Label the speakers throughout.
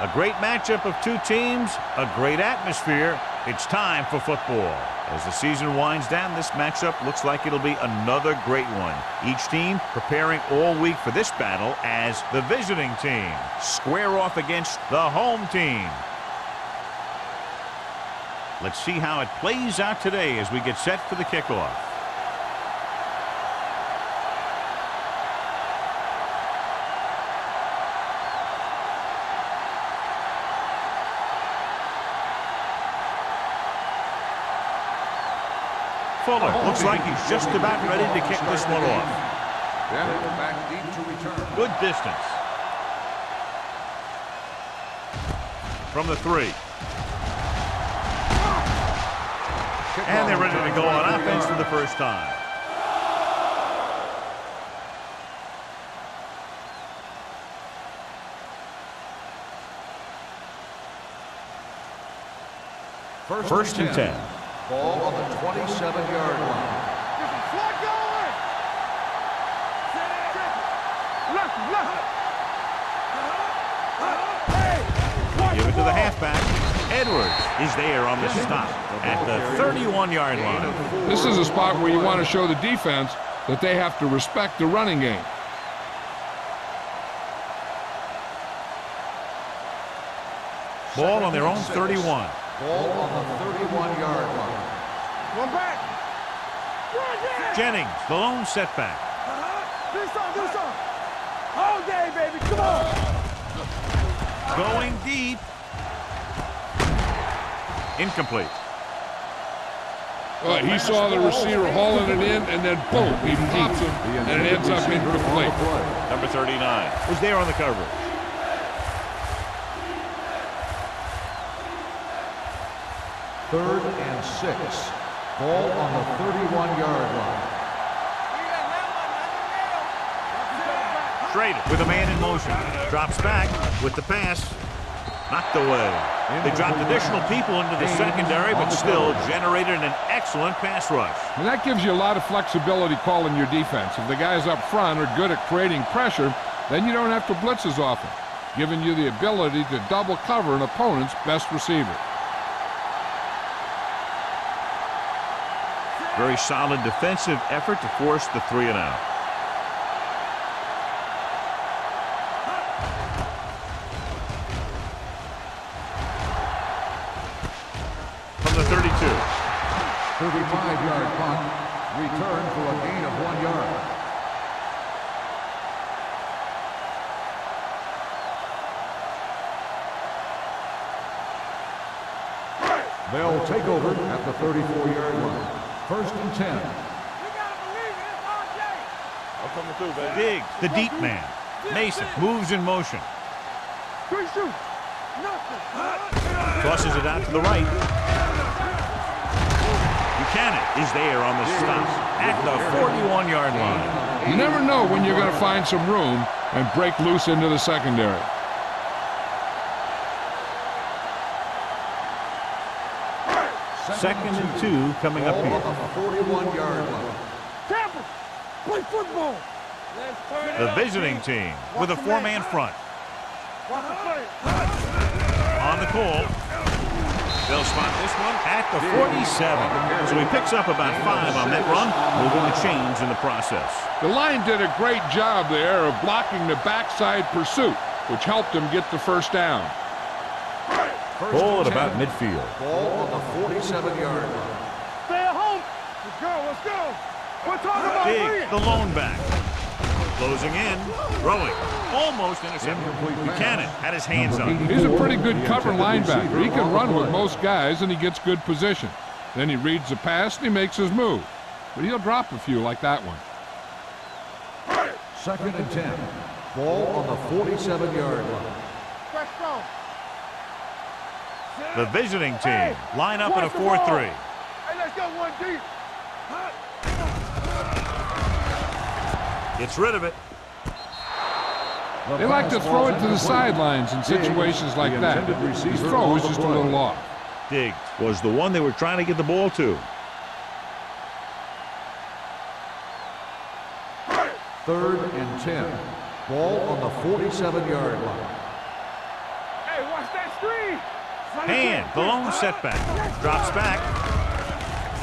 Speaker 1: A great matchup of two teams, a great atmosphere. It's time for football. As the season winds down, this matchup looks like it'll be another great one. Each team preparing all week for this battle as the visiting team square off against the home team. Let's see how it plays out today as we get set for the kickoff. Fuller looks like he's just about ready to kick this one off.
Speaker 2: Back deep to return.
Speaker 1: Good distance. From the 3. And they're ready to go on offense for the first time. First and 10.
Speaker 2: Ball on the 27-yard line.
Speaker 1: Give it to the halfback. Edwards is there on the stop at the 31-yard line.
Speaker 3: This is a spot where you want to show the defense that they have to respect the running game.
Speaker 1: Ball on their own 31.
Speaker 2: Ball on the 31-yard line.
Speaker 4: One back.
Speaker 1: Jennings, the lone setback.
Speaker 4: Do something. All day, baby. Come on.
Speaker 1: Going deep. Incomplete.
Speaker 3: He saw the receiver hauling it in, and then boom, he pops him, and it ends up incomplete.
Speaker 1: Number 39 was there on the coverage.
Speaker 2: Third and 6. Ball on the 31-yard line.
Speaker 1: Schrader with a man in motion. Drops back with the pass. Knocked away. They dropped additional people into the secondary, but still generated an excellent pass rush.
Speaker 3: And that gives you a lot of flexibility calling your defense. If the guys up front are good at creating pressure, then you don't have to blitz as often, giving you the ability to double cover an opponent's best receiver.
Speaker 1: Very solid defensive effort to force the 3 and out. From the 32.
Speaker 2: 35-yard punt. Return for a gain of 1 yard. They'll take over at the 34-yard line. First and 10.
Speaker 1: Diggs, the deep man. Mason moves in motion. Tosses it out to the right. Buchanan is there on the stop at the 41-yard line.
Speaker 3: You never know when you're going to find some room and break loose into the secondary.
Speaker 1: Second and 2 coming up here.
Speaker 2: 41-yard line.
Speaker 4: Tampa, play football.
Speaker 1: The visiting team with a 4-man front. On the call. They'll spot this one at the 47. So he picks up about 5 on that run, moving the chains in the process.
Speaker 3: The line did a great job there of blocking the backside pursuit, which helped them get the first down.
Speaker 1: Ball at about midfield.
Speaker 2: Ball on the 47-yard line.
Speaker 4: Stay at home. Let's go. We're talking about
Speaker 1: Diggs, the lone back. Closing in, throwing, almost intercepted. Buchanan had his hands on it.
Speaker 3: He's a pretty good cover linebacker. He can run with most guys, and he gets good position. Then he reads the pass, and he makes his move. But he'll drop a few like that one.
Speaker 2: Second and 10. Ball on the 47-yard line.
Speaker 1: The visiting team line up in a 4-3.
Speaker 4: Hey, let's go one deep.
Speaker 1: Gets rid of it.
Speaker 3: They like to throw it to the sidelines in situations like that. His throw is just a little off.
Speaker 1: Diggs was the one they were trying to get the ball to.
Speaker 2: Third and 10. Ball on the 47-yard line.
Speaker 4: Hey, watch
Speaker 1: And the lone setback. Drops back.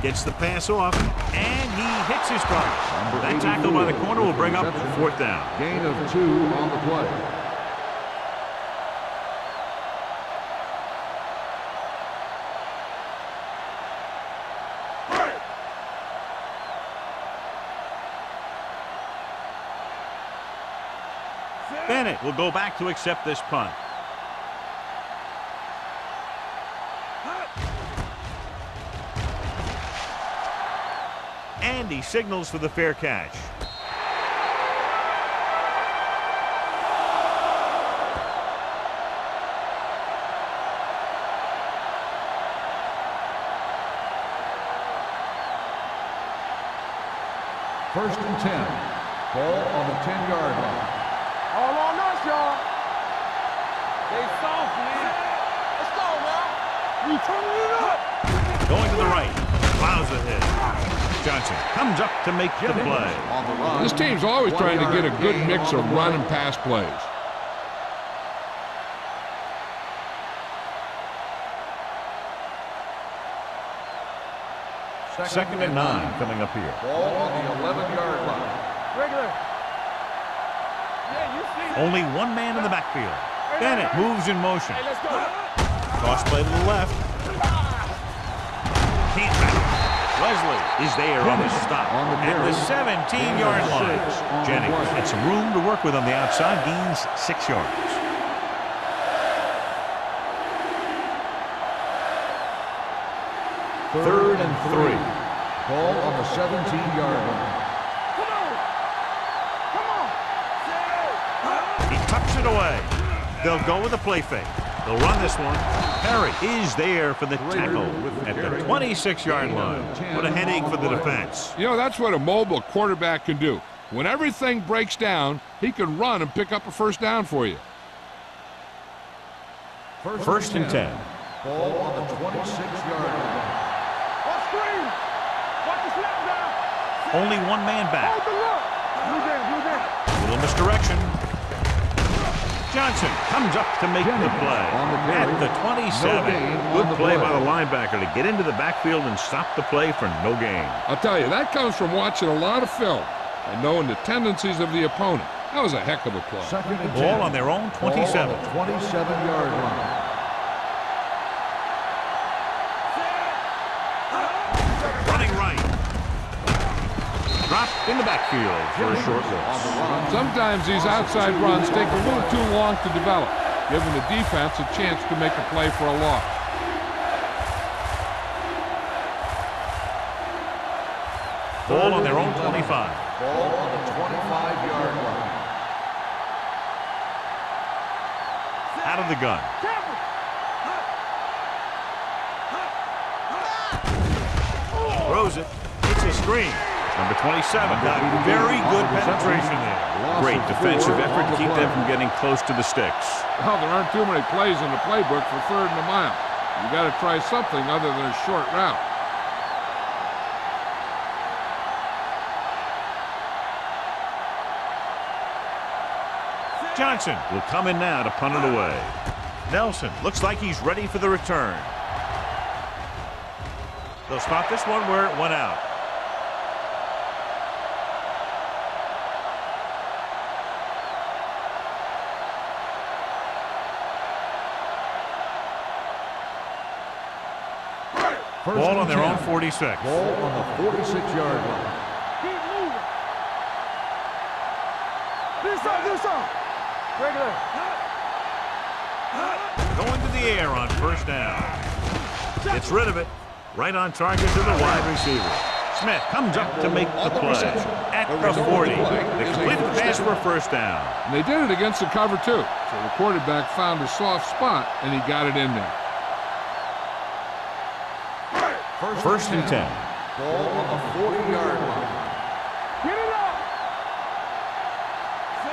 Speaker 1: Gets the pass off. And he hits his stride. That tackle by the corner will bring up fourth down.
Speaker 2: Gain of 2 on the play.
Speaker 1: Bennett will go back to accept this punt. And he signals for the fair catch.
Speaker 2: First and 10. Ball on the 10-yard line.
Speaker 4: All on us, y'all. They soft, man. Let's go, man. We turning it up.
Speaker 1: Going to the right. Plows ahead. Johnson comes up to make the play.
Speaker 3: This team's always trying to get a good mix of run and pass plays.
Speaker 1: Second and 9 coming up here.
Speaker 2: Ball on the 11-yard line.
Speaker 4: Regular. Yeah, you see that.
Speaker 1: Only one man in the backfield. Bennett moves in motion.
Speaker 4: Hey, let's go.
Speaker 1: Toss play to the left. Can't back. Wesley is there on the stop at the 17-yard line. Jennings had some room to work with on the outside. Gains 6 yards.
Speaker 2: Third and 3. Ball on the 17-yard line.
Speaker 1: He tucks it away. They'll go with a play fake. They'll run this one. Perry is there for the tackle at the 26-yard line. What a headache for the defense.
Speaker 3: You know, that's what a mobile quarterback can do. When everything breaks down, he can run and pick up a first down for you.
Speaker 1: First and 10.
Speaker 2: Ball on the 26-yard line.
Speaker 4: On screen. Watch the snap down.
Speaker 1: Only one man back.
Speaker 4: Hold the look. Blue down.
Speaker 1: Little misdirection. Johnson comes up to make the play at the 27. Good play by the linebacker to get into the backfield and stop the play for no gain.
Speaker 3: I'll tell you, that comes from watching a lot of film and knowing the tendencies of the opponent. That was a heck of a play.
Speaker 2: Second and 10.
Speaker 1: Ball on their own 27.
Speaker 2: Ball on the 27-yard line.
Speaker 1: Running right. Dropped in the backfield for a short loss.
Speaker 3: Sometimes these outside runs take a little too long to develop, giving the defense a chance to make a play for a loss.
Speaker 1: Ball on their own 25.
Speaker 2: Ball on the 25-yard line.
Speaker 1: Out of the gun. Throws it. It's a screen. Number 27 got very good penetration there. Great defensive effort to keep them from getting close to the sticks.
Speaker 3: Well, there aren't too many plays in the playbook for third and a mile. You got to try something other than a short route.
Speaker 1: Johnson will come in now to punt it away. Nelson looks like he's ready for the return. They'll stop this one where it went out. Ball on their own 46.
Speaker 2: Ball on the 46-yard line.
Speaker 4: Keep moving. Do some. Regular.
Speaker 1: Going to the air on first down. Gets rid of it. Right on target to the wide receiver. Smith comes up to make the play at the 40. They completed the pass for a first down.
Speaker 3: And they did it against the cover, too. So the quarterback found a soft spot, and he got it in there.
Speaker 1: First and 10.
Speaker 2: Ball on the 40-yard line.
Speaker 4: Get it up.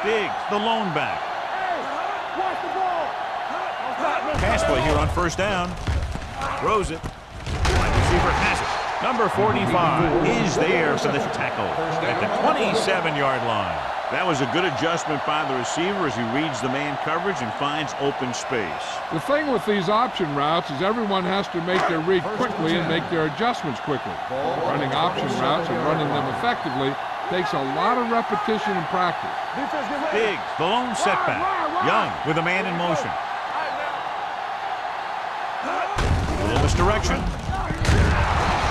Speaker 1: Diggs, the lone back.
Speaker 4: Hey, watch the ball. Don't stop, no
Speaker 1: Pass play here on first down. Throws it. Wide receiver has it. Number 45 is there for the tackle at the 27-yard line. That was a good adjustment by the receiver as he reads the man coverage and finds open space.
Speaker 3: The thing with these option routes is everyone has to make their read quickly and make their adjustments quickly. Running option routes and running them effectively takes a lot of repetition and practice.
Speaker 1: Diggs, the lone setback. Young with a man in motion. A little misdirection.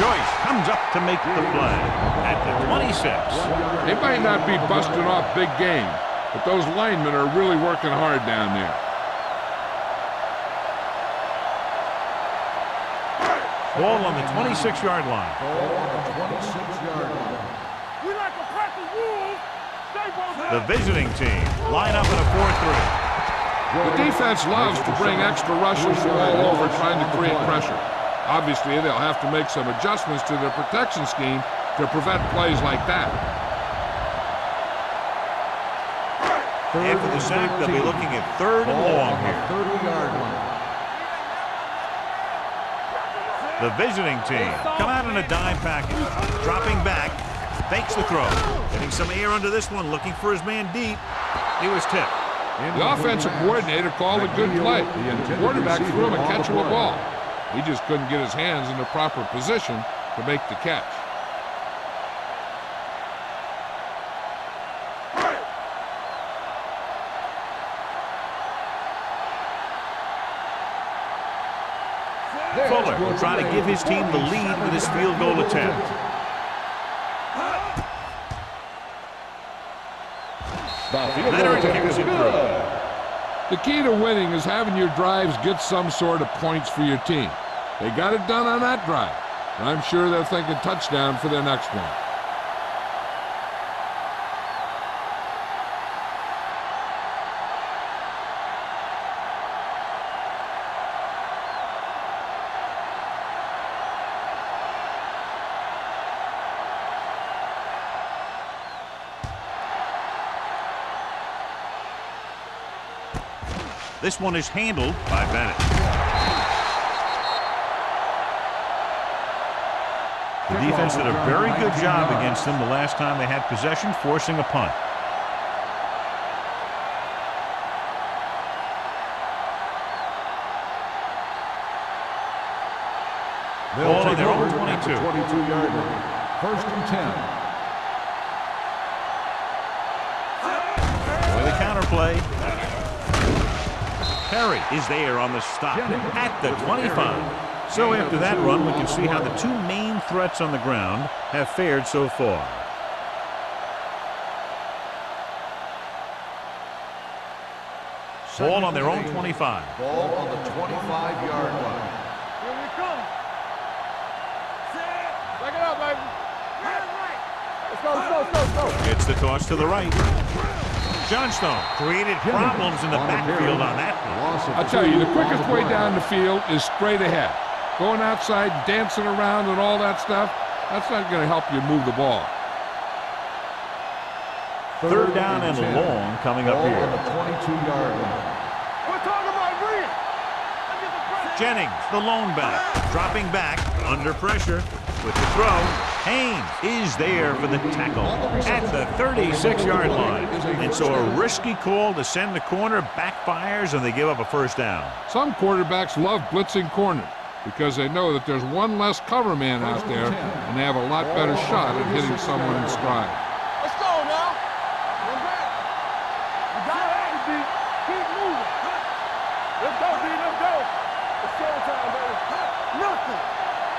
Speaker 1: Joyce comes up to make the play at the 26.
Speaker 3: They might not be busting off big game, but those linemen are really working hard down there.
Speaker 1: Ball on the 26-yard line.
Speaker 4: We like to practice rules.
Speaker 1: The visiting team line up in a 4-3.
Speaker 3: The defense loves to bring extra rushers all over trying to create pressure. Obviously, they'll have to make some adjustments to their protection scheme to prevent plays like that.
Speaker 1: After the sack, they'll be looking at 3rd and long here.
Speaker 2: 30-yard line.
Speaker 1: The visiting team come out in a dime package. Dropping back, fakes the throw. Getting some air under this one, looking for his man deep. He was tipped.
Speaker 3: The offensive coordinator called a good play. The quarterback threw him a catchable ball. He just couldn't get his hands in the proper position to make the catch.
Speaker 1: Fuller will try to give his team the lead with his field goal attempt. Leonard kicks it through.
Speaker 3: The key to winning is having your drives get some sort of points for your team. They got it done on that drive, and I'm sure they're thinking touchdown for their next one.
Speaker 1: This one is handled by Bennett. The defense did a very good job against them the last time they had possession, forcing a punt. Ball on their own 22.
Speaker 2: 22-yard line. 1st and 10.
Speaker 1: With a counterplay. Perry is there on the stop at the 25. So after that run, we can see how the two main threats on the ground have fared so far. Ball on their own 25.
Speaker 2: Ball on the 25-yard line.
Speaker 4: Here we come. Back it up, baby. Let's go, let's go, let's go, let's go.
Speaker 1: Gets the toss to the right. Johnstone created problems in the backfield on that one.
Speaker 3: I'll tell you, the quickest way down the field is straight ahead. Going outside, dancing around and all that stuff, that's not going to help you move the ball.
Speaker 1: 3rd down and long coming up
Speaker 2: Ball
Speaker 1: here.
Speaker 2: on the 22-yard line.
Speaker 4: We're talking about agreeing. Let's get the pressure.
Speaker 1: Jennings, the lone back, dropping back under pressure with the throw. Haynes is there for the tackle at the 36-yard line. And so a risky call to send the corner backfires and they give up a 1st down.
Speaker 3: Some quarterbacks love blitzing corners because they know that there's one less cover man out there and they have a lot better shot at hitting someone in stride.
Speaker 4: Let's go now. Run back. You got it, D. Keep moving. Let's go, D. Let's go. It's showtime, baby. Nothing.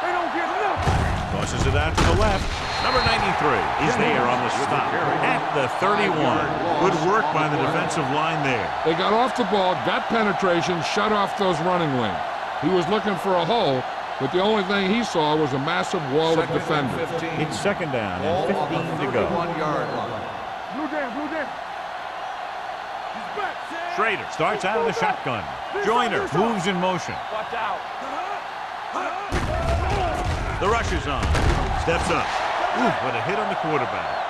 Speaker 4: They don't get nothing.
Speaker 1: Tosses it out to the left. Number 93 is there on the stop at the 31. Good work by the defensive line there.
Speaker 3: They got off the ball, got penetration, shut off those running lanes. He was looking for a hole, but the only thing he saw was a massive wall of defenders.
Speaker 1: It's 2nd down and 15 to go.
Speaker 2: 31-yard line.
Speaker 4: Blue down, blue down. He's back.
Speaker 1: Schrader starts out of the shotgun. Joyner moves in motion.
Speaker 4: Watch out.
Speaker 1: The rush is on. Steps up. Ooh, what a hit on the quarterback.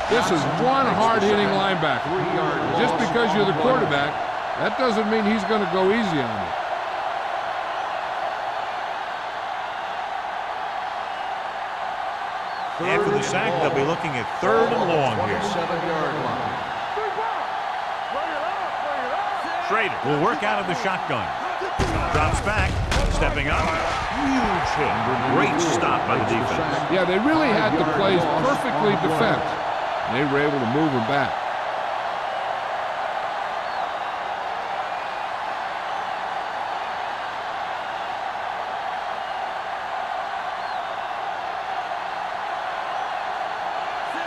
Speaker 3: This is one hard-hitting linebacker. Just because you're the quarterback, that doesn't mean he's going to go easy on you.
Speaker 1: After the sack, they'll be looking at third and long here.
Speaker 2: 27-yard line.
Speaker 1: Schrader will work out of the shotgun. Drops back, stepping up. Huge hit. Great stop by the defense.
Speaker 3: Yeah, they really had the plays perfectly defense. And they were able to move him back.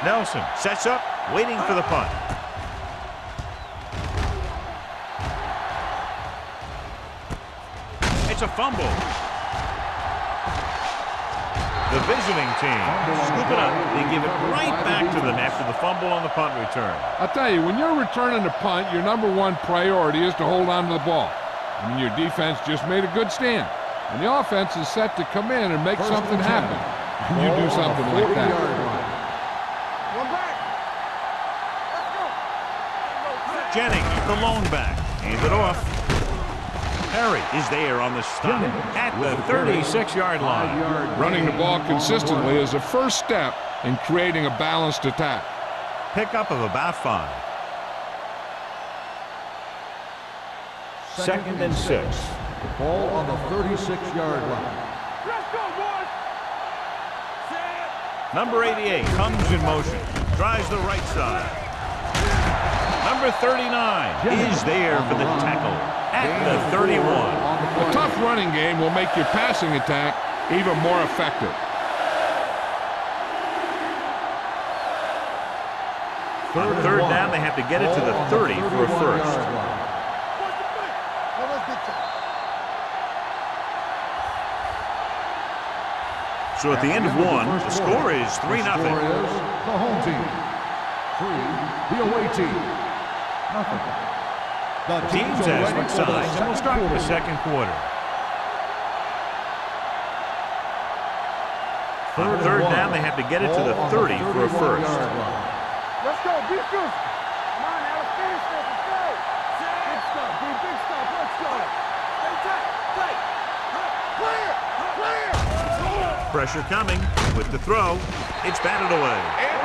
Speaker 1: Nelson sets up, waiting for the punt. It's a fumble. The visiting team scoop it up. They give it right back to them after the fumble on the punt return.
Speaker 3: I'll tell you, when you're returning a punt, your #1 priority is to hold on to the ball. I mean, your defense just made a good stand. And the offense is set to come in and make something happen. And you do something like that.
Speaker 1: Jennings, the lone back. Hand it off. Perry is there on the stop at the 36-yard line.
Speaker 3: Running the ball consistently is a first step in creating a balanced attack.
Speaker 1: Pickup of about 5. 2nd and 6.
Speaker 2: Ball on the 36-yard line.
Speaker 4: Let's go, boys!
Speaker 1: Number 88 comes in motion. Tries the right side. Number 39 is there for the tackle at the 31.
Speaker 3: A tough running game will make your passing attack even more effective.
Speaker 1: Third down, they have to get it to the 30 for a first. So at the end of one, the score is 3-0.
Speaker 2: The home team. 3, the away team. Nothing. The
Speaker 1: Teams
Speaker 2: are
Speaker 1: as
Speaker 2: ready
Speaker 1: switch
Speaker 2: for the
Speaker 1: sides, and we'll start with the second quarter. Third down, they have to get it to the 30 for a first.
Speaker 4: Let's go, beat this. Come on now, let's finish this. Let's go. Big stuff, big stuff. Let's go. Stay tight, tight. Clear, clear.
Speaker 1: Pressure coming with the throw. It's batted away.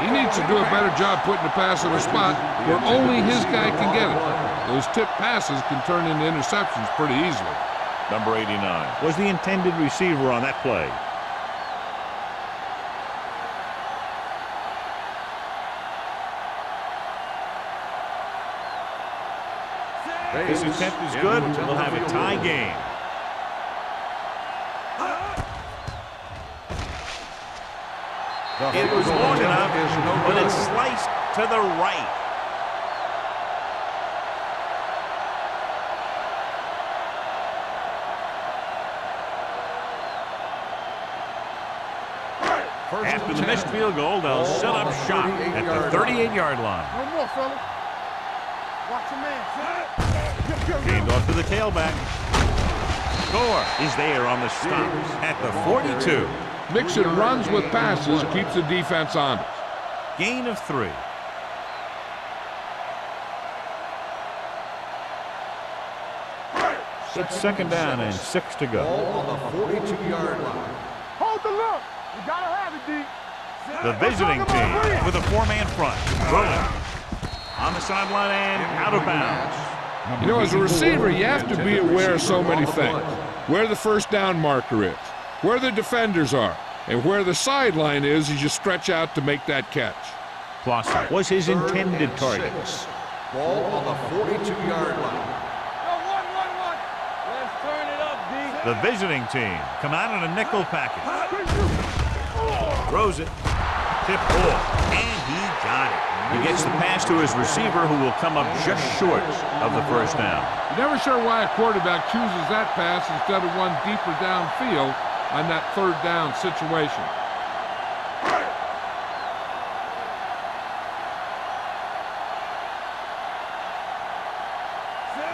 Speaker 3: He needs to do a better job putting the pass in a spot where only his guy can get it. Those tip passes can turn into interceptions pretty easily.
Speaker 1: Number 89 was the intended receiver on that play. This attempt is good. We'll have a tie game. It was long enough, but it's sliced to the right. After the missed field goal, they'll set up shop at the 38-yard line.
Speaker 4: No more, fella. Watch your man.
Speaker 1: Gained off to the tailback. Gore is there on the stop at the 42.
Speaker 3: Mixing runs with passes keeps the defense honest.
Speaker 1: Gain of 3. It's 2nd down and 6 to go.
Speaker 2: Ball on the 42-yard line.
Speaker 4: Hold the look. You gotta have it, D.
Speaker 1: The visiting team with a 4-man front. Rolling on the sideline and out of bounds.
Speaker 3: You know, as a receiver, you have to be aware of so many things. Where the first down marker is, where the defenders are, and where the sideline is as you stretch out to make that catch.
Speaker 1: Clausen was his intended target.
Speaker 2: Ball on the 42-yard line.
Speaker 4: Let's turn it up, D.
Speaker 1: The visiting team come out in a nickel package. Throws it. Tip ball. And he got it. He gets the pass to his receiver, who will come up just short of the first down.
Speaker 3: You're never sure why a quarterback chooses that pass instead of one deeper downfield on that third down situation.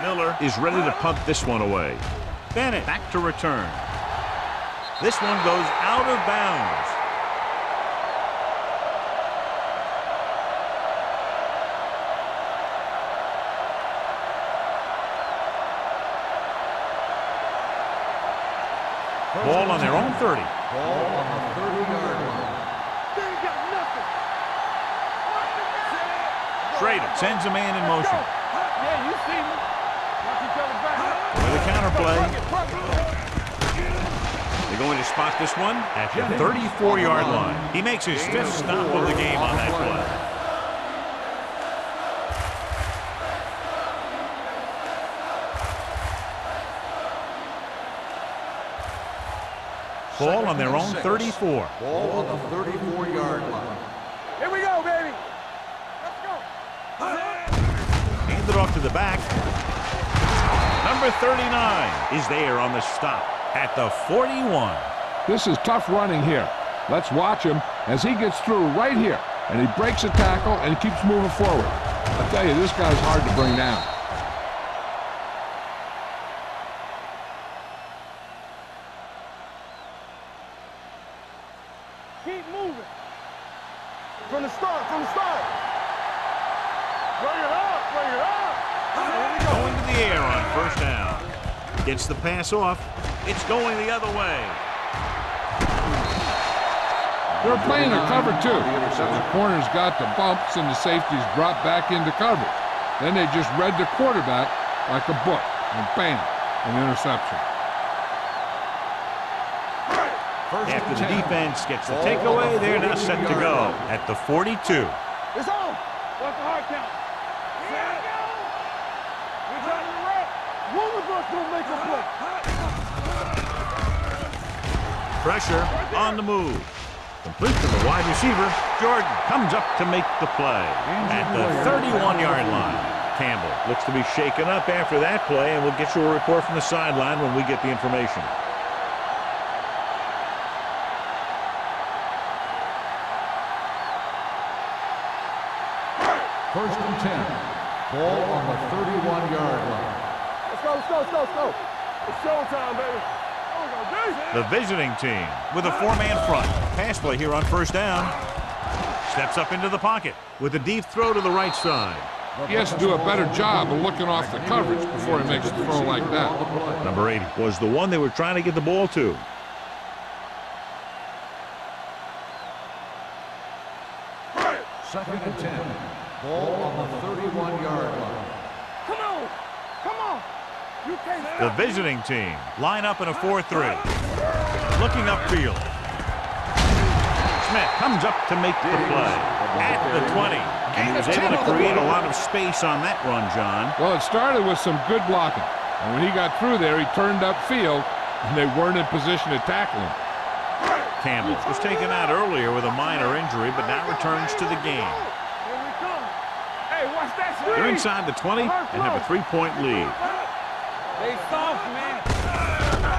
Speaker 1: Miller is ready to punt this one away. Bennett back to return. This one goes out of bounds. Ball on their own 30.
Speaker 2: Ball on the 30-yard line.
Speaker 1: straight up. Sends a man in motion.
Speaker 4: Yeah, you see me. Watch each other back.
Speaker 1: With a counter play. They're going to spot this one at the 34-yard line. He makes his fifth stop of the game on that play. Ball on their own 34.
Speaker 2: Ball on the 34-yard line.
Speaker 4: Here we go, baby. Let's go.
Speaker 1: Handed off to the back. Number 39 is there on the stop at the 41.
Speaker 3: This is tough running here. Let's watch him as he gets through right here. And he breaks a tackle and keeps moving forward. I tell you, this guy's hard to bring down.
Speaker 4: Keep moving. From the start, from the start. Bring it up, bring it up. Here we go.
Speaker 1: Going to the air on first down. Gets the pass off. It's going the other way.
Speaker 3: They're playing a cover two. So the corner's got the bumps and the safeties drop back into coverage. Then they just read the quarterback like a book. And bam, an interception.
Speaker 1: After the defense gets the takeaway, they're now set to go at the 42.
Speaker 4: It's on. What's the hard count? Set. We got the rep. One of us gonna make a play.
Speaker 1: Pressure on the move. Complete to the wide receiver. Jordan comes up to make the play at the 31-yard line. Campbell looks to be shaken up after that play, and we'll get you a report from the sideline when we get the information.
Speaker 2: First and 10. Ball on the 31-yard line.
Speaker 4: Let's go, let's go, let's go, let's go. It's showtime, baby.
Speaker 1: The visiting team with a four-man front. Pass play here on first down. Steps up into the pocket with a deep throw to the right side.
Speaker 3: He has to do a better job of looking off the coverage before he makes a throw like that.
Speaker 1: Number 80 was the one they were trying to get the ball to.
Speaker 2: Second and 10. Ball on the 31-yard line.
Speaker 4: Come on, come on. You can't
Speaker 1: The visiting team line up in a 4-3. Looking upfield. Smith comes up to make the play at the 20. And he was able to create a lot of space on that run, John.
Speaker 3: Well, it started with some good blocking. And when he got through there, he turned upfield, and they weren't in position to tackle him.
Speaker 1: Campbell was taken out earlier with a minor injury, but now returns to the game.
Speaker 4: Here we come. Hey, watch that screen.
Speaker 1: They're inside the 20 and have a 3-point lead.
Speaker 4: They soft, man.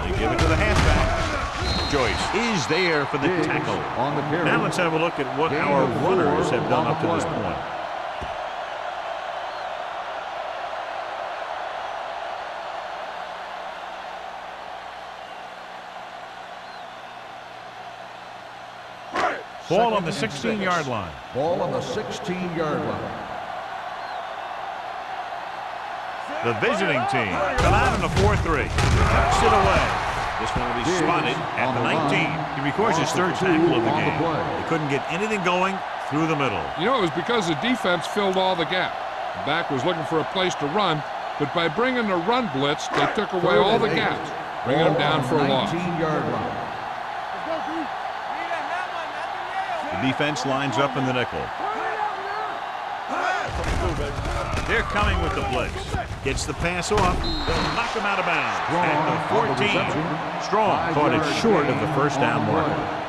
Speaker 1: They give it to the halfback. Joyce is there for the tackle.
Speaker 2: On the carry.
Speaker 1: Now let's have a look at what our runners have done up to this point. Ball on the 16-yard line.
Speaker 2: Ball on the 16-yard line.
Speaker 1: The visiting team come out in a 4-3. Tucks it away. This one will be spotted at the 19. He records his third tackle of the game. They couldn't get anything going through the middle.
Speaker 3: You know, it was because the defense filled all the gap. The back was looking for a place to run, but by bringing the run blitz, they took away all the gaps, bringing them down for a loss.
Speaker 2: 19-yard line.
Speaker 1: The defense lines up in the nickel. They're coming with the blitz. Gets the pass off. They'll knock him out of bounds at the 14. Strong caught it short of the first down marker.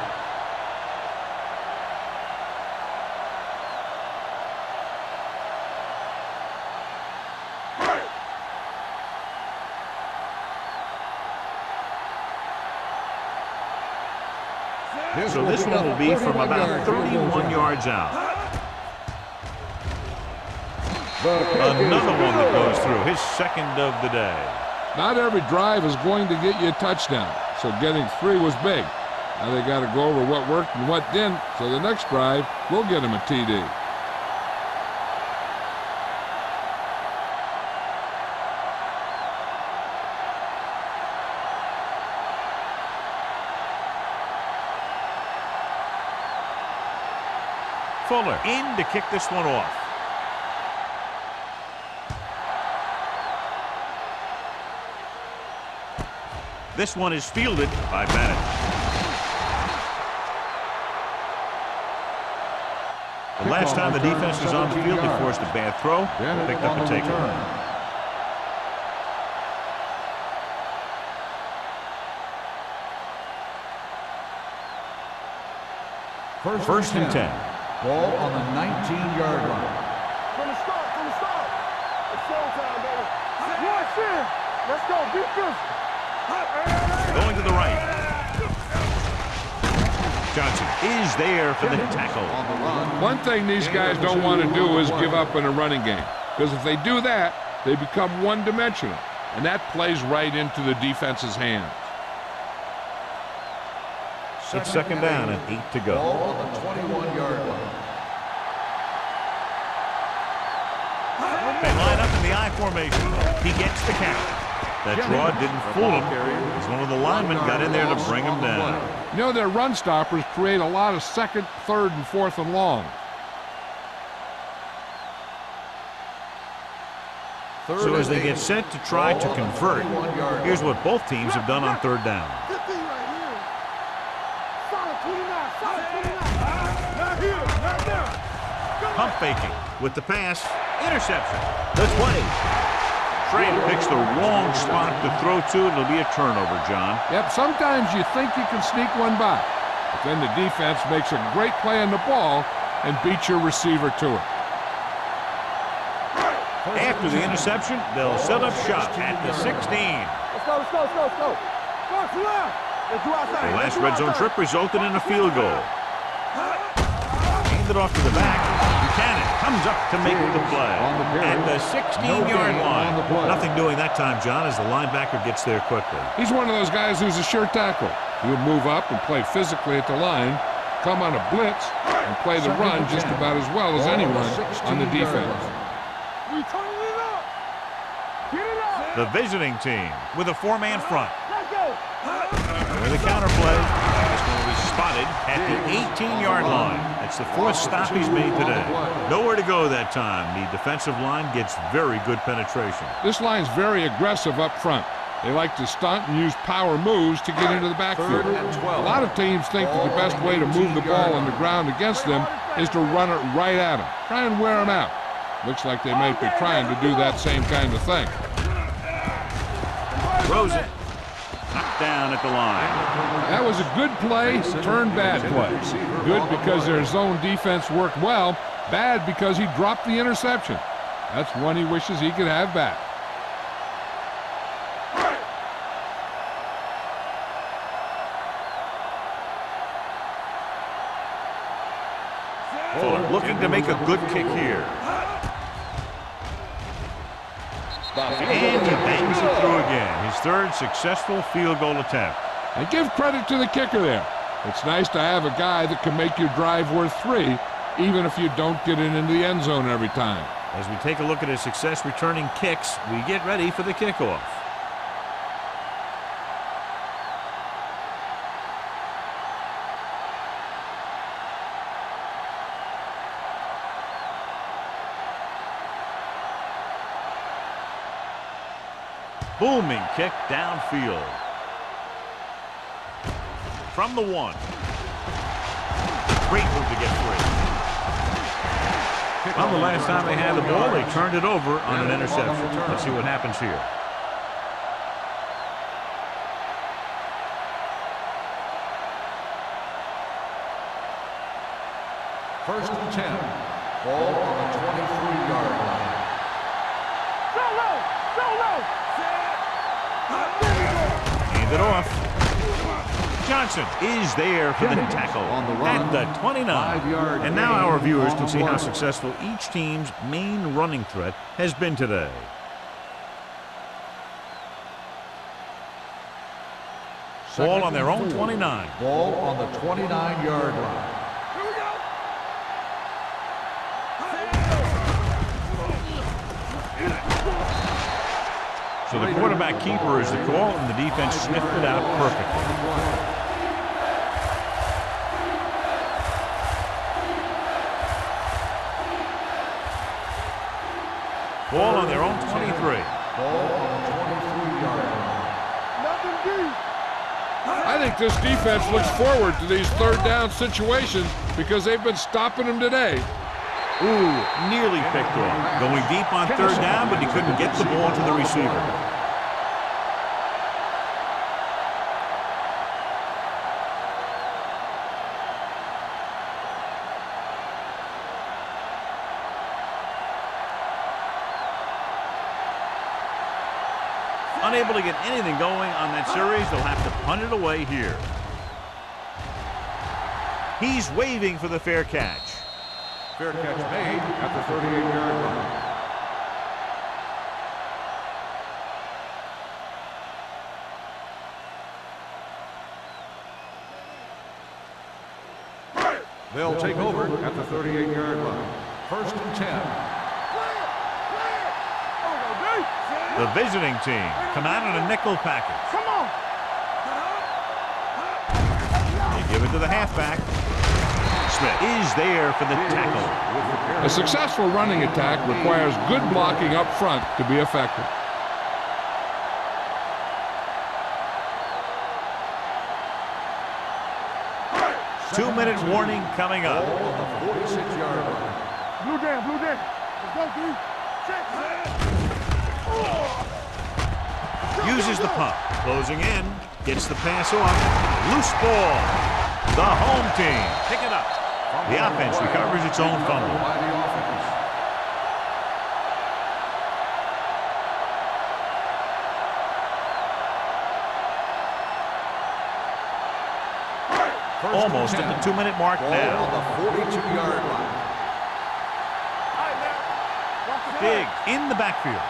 Speaker 1: So this one will be from about 31 yards out. Another one that goes through, his second of the day.
Speaker 3: Not every drive is going to get you a touchdown, so getting 3 was big. Now they got to go over what worked and what didn't, so the next drive will get him a TD.
Speaker 1: Fuller in to kick this one off. This one is fielded by Bennett. The last time the defense was on the field, they forced a bad throw, picked up a takeaway. First and 10.
Speaker 2: Ball on the 19-yard line.
Speaker 4: From the start. It's showtime, baby. Watch in. Let's go. Be physical.
Speaker 1: Going to the right. Johnson is there for the tackle.
Speaker 3: One thing these guys don't want to do is give up in a running game, because if they do that, they become one-dimensional, and that plays right into the defense's hands.
Speaker 1: It's second down and 8 to go.
Speaker 2: Ball on the 21-yard line.
Speaker 1: They line up in the I formation. He gets the count. That draw didn't fool him, as one of the linemen got in there to bring him down.
Speaker 3: You know, their run stoppers create a lot of second, third, and fourth and long.
Speaker 1: So as they get set to try to convert, here's what both teams have done on third down. Pump faking with the pass. Interception. The 20. Trey picks the wrong spot to throw to. It'll be a turnover, John.
Speaker 3: Yep, sometimes you think you can sneak one by, but then the defense makes a great play on the ball and beats your receiver to it.
Speaker 1: After the interception, they'll set up shop at the 16.
Speaker 4: Let's go. Go left.
Speaker 1: The last red zone trip resulted in a field goal. Handed off to the back. Buchanan comes up to make the play at the 16-yard line. Nothing doing that time, John, as the linebacker gets there quickly.
Speaker 3: He's one of those guys who's a sure tackle. He'll move up and play physically at the line, come on a blitz, and play the run just about as well as anyone on the defense.
Speaker 4: We turning it up. Get it up.
Speaker 1: The visiting team with a four-man front.
Speaker 4: Let's go.
Speaker 1: With a counterplay. This one will be spotted at the 18-yard line. That's the fourth stop he's made today. Nowhere to go that time. The defensive line gets very good penetration.
Speaker 3: This line's very aggressive up front. They like to stunt and use power moves to get into the backfield. A lot of teams think that the best way to move the ball on the ground against them is to run it right at them. Try and wear them out. Looks like they might be trying to do that same kind of thing.
Speaker 1: Throws it. Knocked down at the line.
Speaker 3: That was a good play, turned bad play. Good because their zone defense worked well. Bad because he dropped the interception. That's one he wishes he could have back.
Speaker 1: Fuller looking to make a good kick here. And he bangs it through again. His third successful field goal attempt.
Speaker 3: And give credit to the kicker there. It's nice to have a guy that can make your drive worth 3, even if you don't get it into the end zone every time.
Speaker 1: As we take a look at his success returning kicks, we get ready for the kickoff. Booming kick downfield. From the 1. Great move to get free. Well, the last time they had the ball, they turned it over on an interception. Let's see what happens here.
Speaker 2: First and 10. Ball on the 23-yard line.
Speaker 1: Hand it off. Johnson is there for the tackle at the 29. And now our viewers can see how successful each team's main running threat has been today. Ball on their own 29.
Speaker 2: Ball on the 29-yard line.
Speaker 1: So the quarterback keeper is the call, and the defense sniffed it out perfectly. Ball on their own 23.
Speaker 2: Ball on the 23-yard line.
Speaker 4: Nothing deep.
Speaker 3: I think this defense looks forward to these third down situations because they've been stopping them today.
Speaker 1: Ooh, nearly picked off. Going deep on third down, but he couldn't get the ball to the receiver. Unable to get anything going on that series, they'll have to punt it away here. He's waving for the fair catch.
Speaker 2: Fair catch made at the 38-yard line. They'll take over at the 38-yard line. 1st and 10.
Speaker 1: The visiting team come out in a nickel package.
Speaker 4: Come on.
Speaker 1: They give it to the halfback. Smith is there for the tackle.
Speaker 3: A successful running attack requires good blocking up front to be effective.
Speaker 1: Two-minute warning coming up.
Speaker 2: On the 46-yard line.
Speaker 4: Blue down, blue down. Let's go, dude. Check.
Speaker 1: Uses the pump. Closing in. Gets the pass off. Loose ball. The home team pick it up. The offense recovers its own fumble.
Speaker 2: By the offense.
Speaker 1: Almost at the 2-minute mark
Speaker 2: Ball
Speaker 1: now.
Speaker 2: on the 42-yard line.
Speaker 1: Big in the backfield.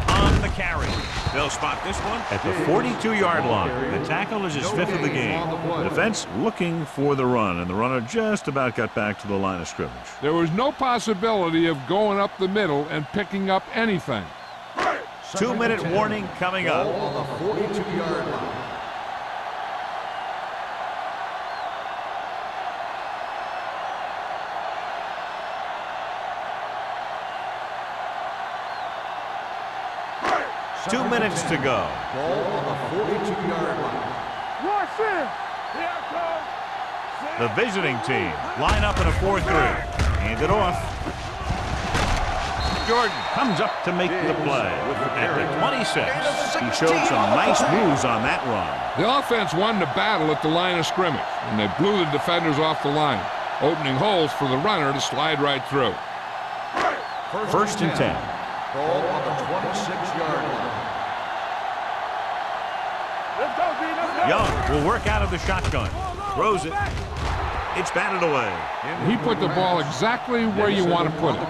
Speaker 1: On the carry. They'll spot this one at the 42-yard line. The tackle is his 5th of the game. Defense looking for the run, and the runner just about got back to the line of scrimmage.
Speaker 3: There was no possibility of going up the middle and picking up anything.
Speaker 1: 2-minute warning coming
Speaker 2: Ball
Speaker 1: up.
Speaker 2: on the 42-yard line.
Speaker 1: Two minutes to go.
Speaker 2: Ball on the 42-yard line.
Speaker 4: Rush in. Here it comes.
Speaker 1: The visiting team line up in a 4-3. Hand it off. Jordan comes up to make the play. At the 26, he showed some nice moves on that run.
Speaker 3: The offense won the battle at the line of scrimmage, and they blew the defenders off the line, opening holes for the runner to slide right through.
Speaker 1: 1st and 10.
Speaker 2: Ball on the 26-yard line.
Speaker 4: Let's go, D. Let's go.
Speaker 1: Young will work out of the shotgun. Throws it. It's batted away.
Speaker 3: He put the ball exactly where you want to put it.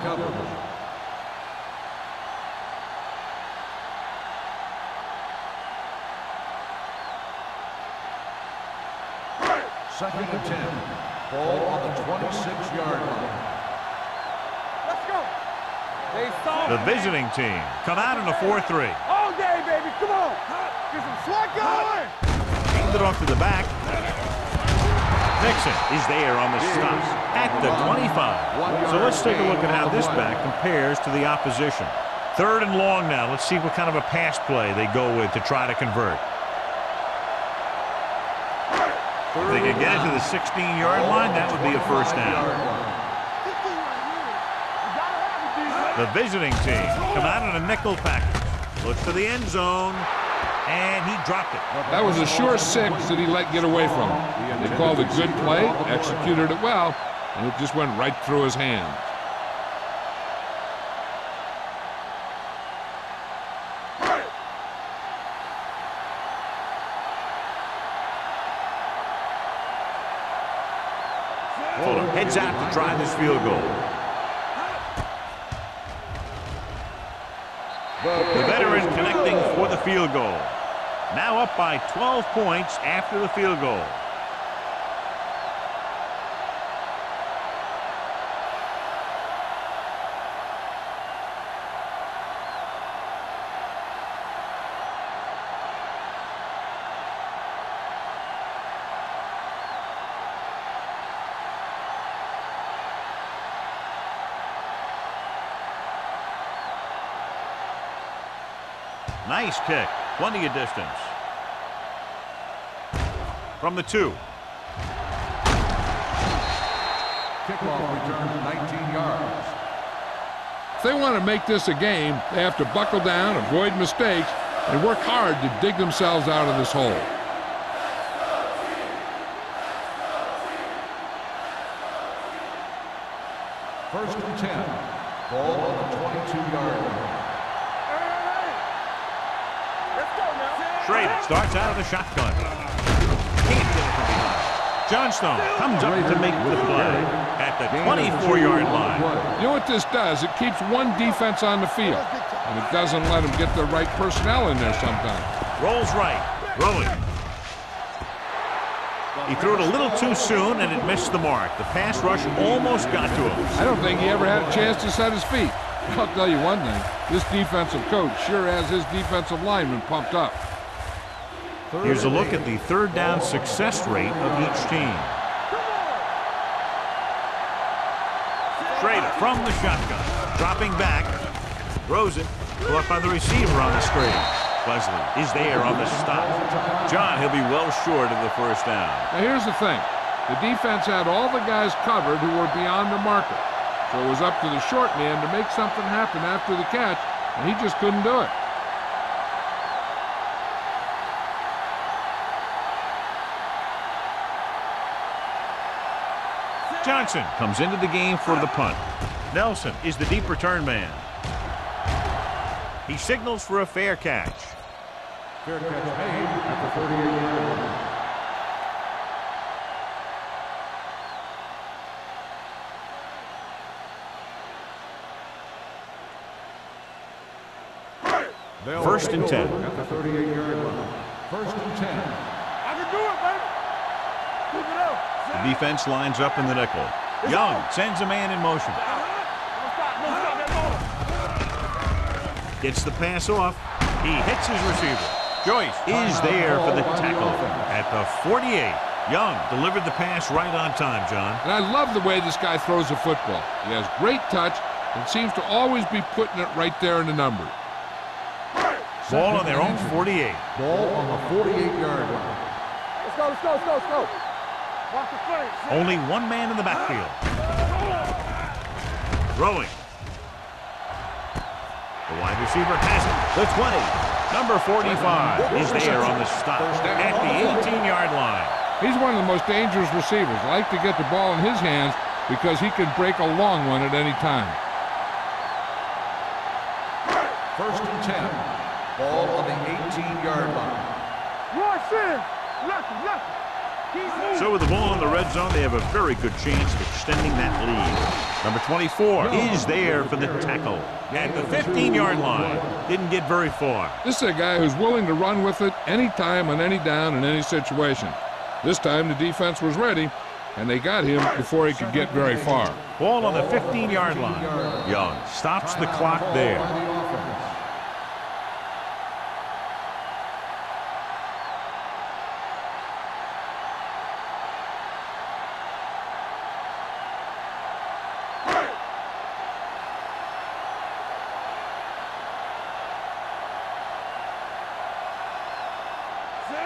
Speaker 2: Second and 10. Ball on the 26-yard line.
Speaker 4: Let's go. They saw
Speaker 1: The visiting team come out in a 4-3.
Speaker 4: all day, baby. Come on. Get some sweat going.
Speaker 1: Hand it off to the back. Nixon is there on the stop at the 25. So let's take a look at how this back compares to the opposition. 3rd and long now. Let's see what kind of a pass play they go with to try to convert. If they can get it to the 16-yard line, that would be a 1st down. The visiting team come out in a nickel package. Looks to the end zone, and he dropped it.
Speaker 3: That was a sure 6 that he let get away from him. They called a good play, executed it well, and it just went right through his hands.
Speaker 1: Fuller heads out to try this field goal. The veteran connecting for the field goal. Now up by 12 points after the field goal. Nice kick. Plenty of distance. from the 2.
Speaker 2: Kickoff return 19 yards.
Speaker 3: If they want to make this a game, they have to buckle down, avoid mistakes, and work hard to dig themselves out of this hole.
Speaker 2: First and 10. Ball on the 22-yard line.
Speaker 1: Schrader starts out of the shotgun. Can't get it from behind. Johnstone comes up to make the play at the 24-yard line.
Speaker 3: You know what this does? It keeps one defense on the field, and it doesn't let them get the right personnel in there sometimes.
Speaker 1: Rolls right. Throwing. He threw it a little too soon, and it missed the mark. The pass rush almost got to him.
Speaker 3: I don't think he ever had a chance to set his feet. I'll tell you one thing. This defensive coach sure has his defensive linemen pumped up.
Speaker 1: Here's a look at the third down success rate of each team. Schrader from the shotgun. Dropping back. Throws it. Caught by the receiver on the screen. Wesley is there on the stop. John, he'll be well short of the first down.
Speaker 3: Now here's the thing. The defense had all the guys covered who were beyond the marker. So it was up to the short man to make something happen after the catch, and he just couldn't do it.
Speaker 1: Johnson comes into the game for the punt. Nelson is the deep return man. He signals for a fair catch.
Speaker 2: Fair catch made at the 38-yard line.
Speaker 1: First and 10.
Speaker 2: At the 38-yard line. First and 10.
Speaker 4: I can do it, baby. Keep it up.
Speaker 1: The defense lines up in the nickel. Young sends a man in motion. Gets the pass off. He hits his receiver. Joyce is there for the tackle at the 48. Young delivered the pass right on time, John.
Speaker 3: And I love the way this guy throws a football. He has great touch and seems to always be putting it right there in the numbers.
Speaker 1: Ball on their own 48.
Speaker 2: Ball on the 48-yard line.
Speaker 4: Let's go, let's go, let's go, let's go. Watch the flank.
Speaker 1: Only one man in the backfield. Throwing. The wide receiver has it. The 20. Number 45 is there on the stop at the 18-yard line.
Speaker 3: He's one of the most dangerous receivers. I like to get the ball in his hands because he can break a long one at any time.
Speaker 2: First and 10. Ball on the 18-yard line.
Speaker 4: Rush in. Lucky, lucky.
Speaker 1: So with the ball in the red zone, they have a very good chance of extending that lead. Number 24 is there for the tackle at the 15-yard line. Didn't get very far.
Speaker 3: This is a guy who's willing to run with it anytime, on any down, in any situation. This time the defense was ready, and they got him before he could get very far.
Speaker 1: Ball on the 15-yard line. Young stops the clock there.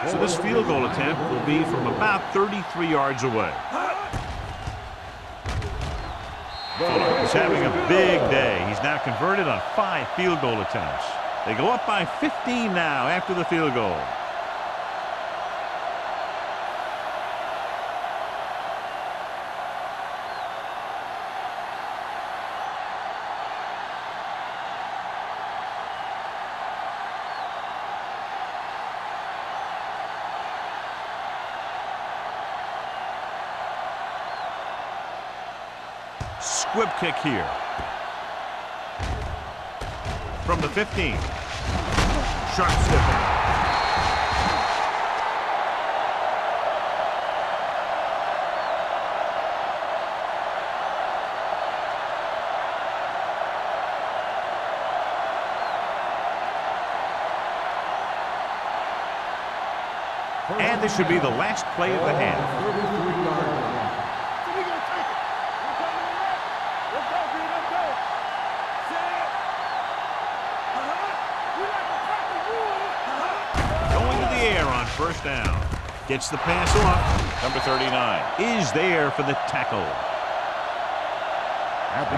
Speaker 1: So this field goal attempt will be from about 33 yards away. Fuller is having a big day. He's now converted on 5 field goal attempts. They go up by 15 now after the field goal. Squib kick here. From the 15. Sharp stiffing. And this should be the last play of the half.
Speaker 2: 33-yard line.
Speaker 1: First down. Gets the pass off. Number 39 is there for the tackle.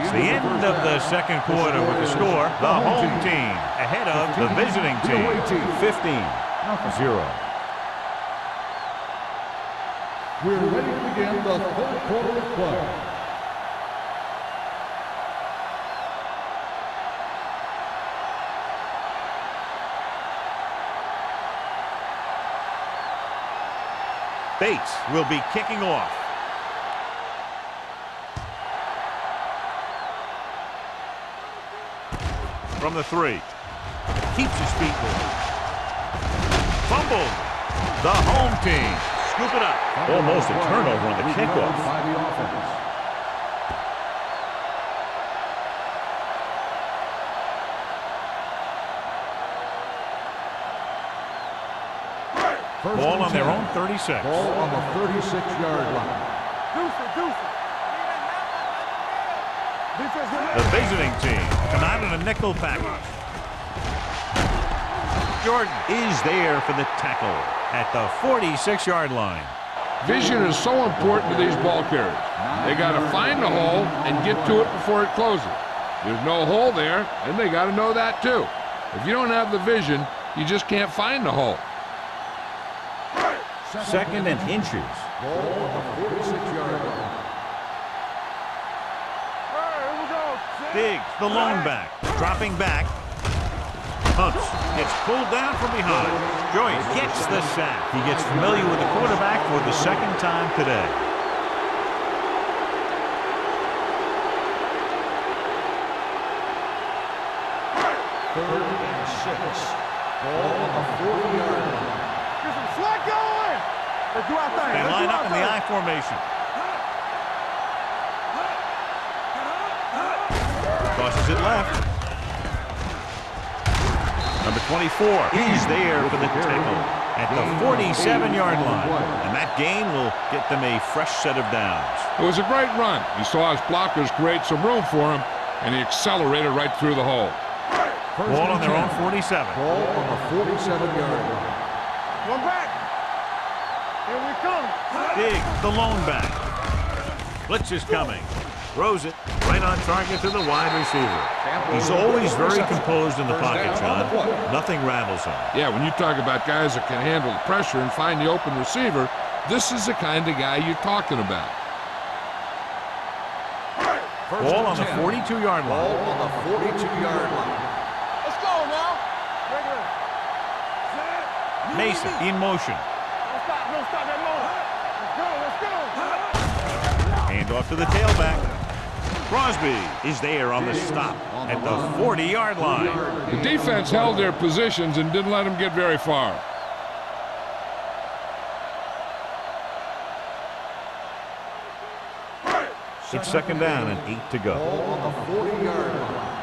Speaker 1: It's the end of the second quarter with the score. The home team ahead of the visiting team. 15-0.
Speaker 2: We're ready to begin the third quarter of play.
Speaker 1: Bates will be kicking off. From the 3. Keeps his feet moving. Fumbled. The home team scoop it up. Almost a turnover on the kickoff.
Speaker 2: By the offense.
Speaker 1: Ball on their own 36.
Speaker 2: Ball on the 36-yard line.
Speaker 1: The visiting team come out in a nickel package. Jordan is there for the tackle at the 46-yard line.
Speaker 3: Vision is so important to these ball carriers. They got to find the hole and get to it before it closes. There's no hole there, and they got to know that too. If you don't have the vision, you just can't find the hole.
Speaker 1: Second and inches.
Speaker 2: Ball on the 46-yard line.
Speaker 1: Diggs, the lone back, dropping back. Hunts gets pulled down from behind. Joyce gets the sack. He gets familiar with the quarterback for the second time today.
Speaker 2: Third and 6. Ball on the 40-yard line.
Speaker 4: Get some slack going. Let's do our thing.
Speaker 1: They line up in the I formation. Tosses it left. Number 24 is there for the tackle at the 47-yard line. And that gain will get them a fresh set of downs.
Speaker 3: It was a great run. He saw his blockers create some room for him, and he accelerated right through the hole.
Speaker 1: Ball on their own 47.
Speaker 2: Ball on the 47-yard line.
Speaker 4: One back. Here we come.
Speaker 1: Diggs, the lone back. Blitz is coming. Throws it right on target to the wide receiver. He's always very composed in the pocket, John. Nothing rattles him.
Speaker 3: Yeah, when you talk about guys that can handle the pressure and find the open receiver, this is the kind of guy you're talking about.
Speaker 1: Ball on the 42-yard
Speaker 2: Ball
Speaker 1: line.
Speaker 2: on the 42-yard line.
Speaker 4: Let's go now.
Speaker 1: Mason in motion.
Speaker 4: Don't stop that motor. Let's go.
Speaker 1: Hand off to the tailback. Crosby is there on the stop at the 40-yard line.
Speaker 3: The defense held their positions and didn't let them get very far.
Speaker 1: It's second down and 8 to go.
Speaker 2: Ball on the 40-yard line.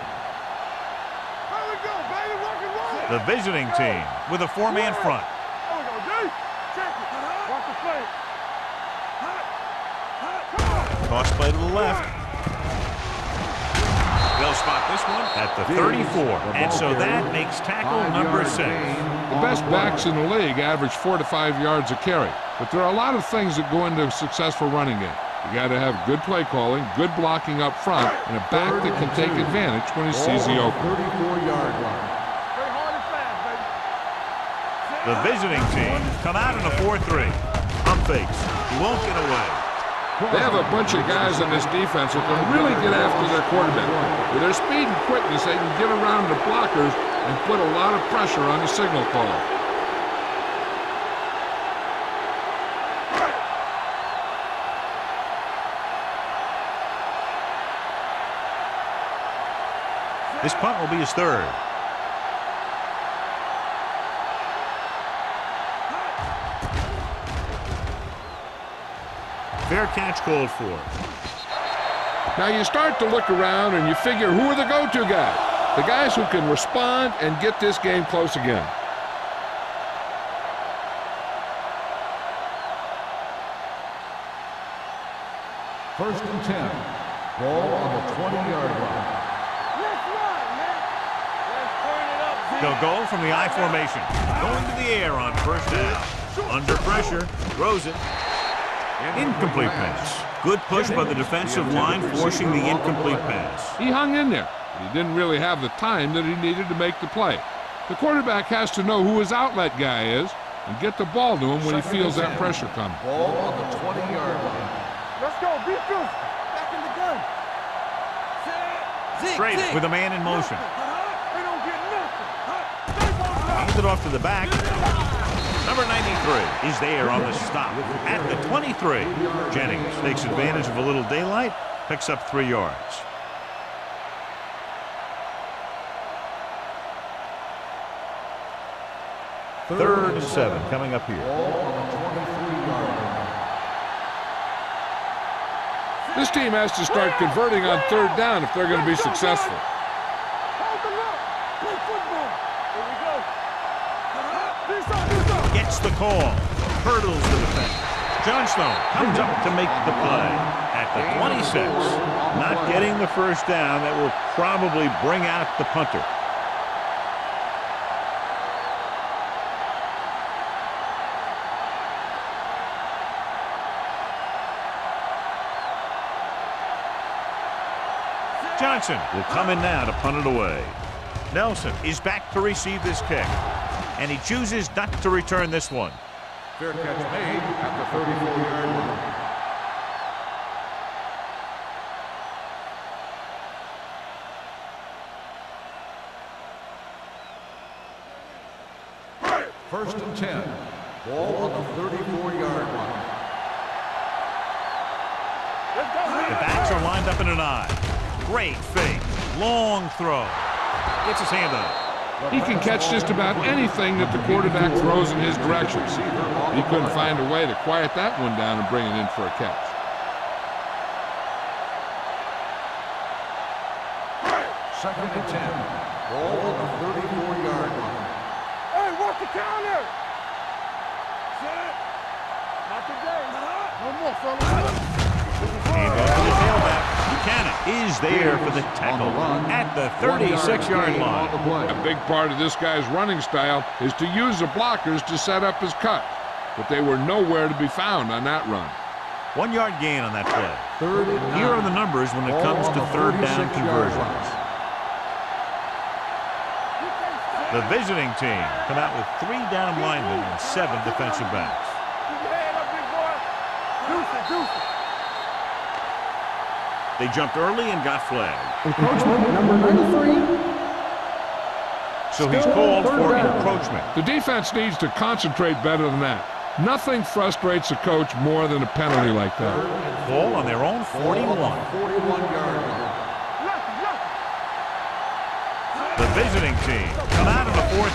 Speaker 4: There we go, baby. Rock and roll.
Speaker 1: The visiting team with a 4-man front.
Speaker 4: There we go, D. Check it. Watch the play.
Speaker 1: Toss play to the left. They'll spot this one at the 34. And so that makes tackle number 6.
Speaker 3: The best backs in the league average 4 to 5 yards a carry. But there are a lot of things that go into a successful running game. You got to have good play calling, good blocking up front, and a back that can take advantage when he sees the open.
Speaker 2: 34-yard line.
Speaker 4: Stay hard and fast, baby.
Speaker 1: The visiting team come out in a 4-3. Pump fakes. He won't get away.
Speaker 3: They have a bunch of guys in this defense who can really get after their quarterback. With their speed and quickness, they can get around the blockers and put a lot of pressure on the signal caller.
Speaker 1: This punt will be his third. Fair catch called for.
Speaker 3: Now you start to look around and you figure, who are the go-to guys? The guys who can respond and get this game close again.
Speaker 2: First and 10. Ball on the 20-yard line.
Speaker 4: Let's run, man. Let's turn it up.
Speaker 1: They'll go from the I formation. Going to the air on first down. Under pressure. Throws it. Incomplete pass. Good push by the defensive line, forcing the incomplete pass.
Speaker 3: He hung in there. He didn't really have the time that he needed to make the play. The quarterback has to know who his outlet guy is and get the ball to him when he feels that pressure coming.
Speaker 2: Ball on the 20-yard line.
Speaker 4: Let's go. Be fierce. Back in the gun.
Speaker 1: Straight with a man in motion.
Speaker 4: They don't get nothing.
Speaker 1: Hands it off to the back. Number 93 is there on the stop at the 23. Jennings takes advantage of a little daylight, picks up 3 yards. Third and 7 coming up here.
Speaker 3: This team has to start converting on third down if they're going to be successful.
Speaker 4: Hold them up. Play football. Here we go. This up.
Speaker 1: Gets the call. Hurdles the defense. Johnstone comes up to make the play at the 26. Not getting the first down. That will probably bring out the punter. Johnson will come in now to punt it away. Nelson is back to receive this kick, and he chooses not to return this one.
Speaker 2: Fair catch made at the 34-yard line. First and 10. Ball on the 34-yard line.
Speaker 1: The backs are lined up in an I. Great fake. Long throw. Gets his hand on it.
Speaker 3: He can catch just about anything that the quarterback throws in his direction. He couldn't find a way to quiet that one down and bring it in for a catch.
Speaker 2: Second and 10. Ball on the 34-yard line.
Speaker 4: Hey, watch the counter. Not today. No more, fella.
Speaker 1: And off to the tailback. Buchanan is there for the tackle at the 36-yard line.
Speaker 3: A big part of this guy's running style is to use the blockers to set up his cut, but they were nowhere to be found on that run.
Speaker 1: 1 yard gain on that play. Here are the numbers when it comes to third down conversions. The visiting team come out with 3 down linemen and 7 defensive backs.
Speaker 4: Keep your head up, big boy. Deuce it.
Speaker 1: They jumped early and got flagged.
Speaker 5: Encroachment number 93.
Speaker 1: So he's called for encroachment.
Speaker 3: The defense needs to concentrate better than that. Nothing frustrates a coach more than a penalty like that.
Speaker 1: Ball on their own 41.
Speaker 2: 41-yard line.
Speaker 1: The visiting team come out of the 4-3.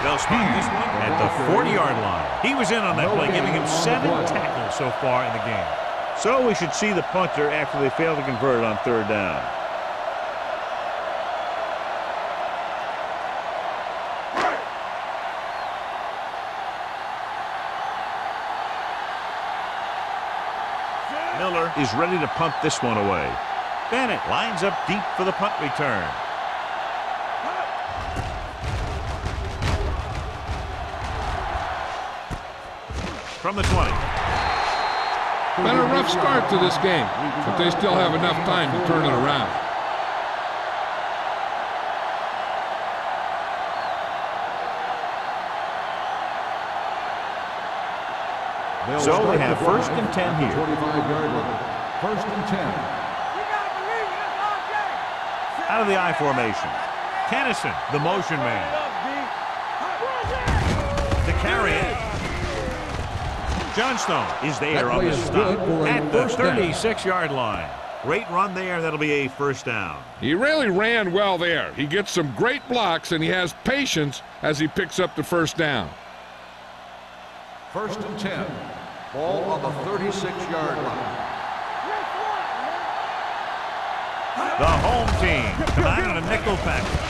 Speaker 1: They'll spot this one at the 40-yard line. He was in on that play, giving him 7 tackles so far in the game. So we should see the punter after they fail to convert on third down. Miller is ready to punt this one away. Bennett lines up deep for the punt return. From the 20.
Speaker 3: Been a rough start to this game, but they still have enough time to turn it around.
Speaker 1: So they have first and 10 here.
Speaker 2: 25-yard line. First and 10.
Speaker 1: Out of the I formation. Kennison, the motion man. To carry it. Johnstone is there on the stop at the 36-yard line. Great run there. That'll be a first down.
Speaker 3: He really ran well there. He gets some great blocks, and he has patience as he picks up the first down.
Speaker 2: First and 10. Ball on the 36-yard line.
Speaker 1: The home team come out in a nickel package.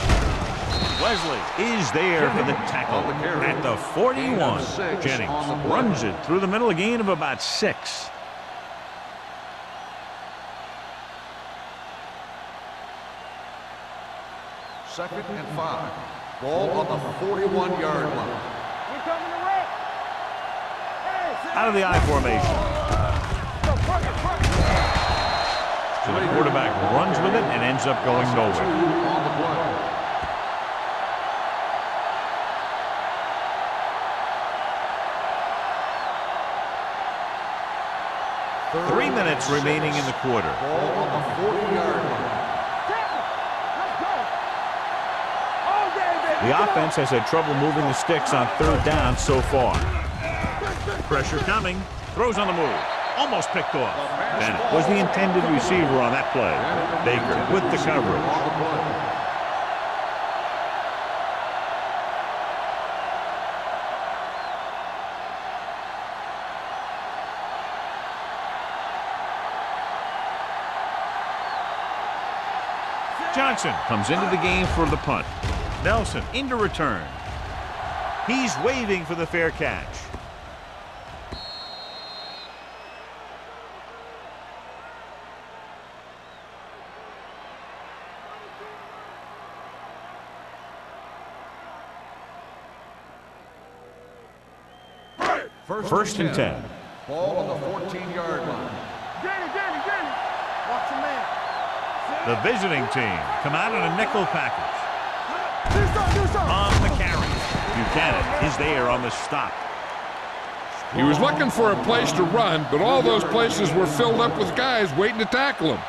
Speaker 1: Wesley is there for the tackle at the 41. Jennings runs it through the middle, a gain of about 6.
Speaker 2: Second and 5. Ball on the 41-yard line.
Speaker 4: We're coming to wreck.
Speaker 1: Out of the I formation. So the quarterback runs with it and ends up going nowhere.
Speaker 2: On the play.
Speaker 1: 3 minutes remaining in the quarter.
Speaker 2: Ball on the 40-yard line.
Speaker 1: The offense has had trouble moving the sticks on third down so far. Pressure coming. Throws on the move. Almost picked off. Bennett was the intended receiver on that play. Baker with the coverage.
Speaker 2: On the play.
Speaker 1: Johnson comes into the game for the punt. Nelson into return. He's waving for the fair catch. First and 10.
Speaker 2: Ball on the 14-yard line.
Speaker 4: Danny. Watch your man.
Speaker 1: The visiting team come out in a nickel package.
Speaker 4: Do something.
Speaker 1: On the carry. Buchanan is there on the stop.
Speaker 3: He was looking for a place to run, but all those places were filled up with guys waiting to tackle him.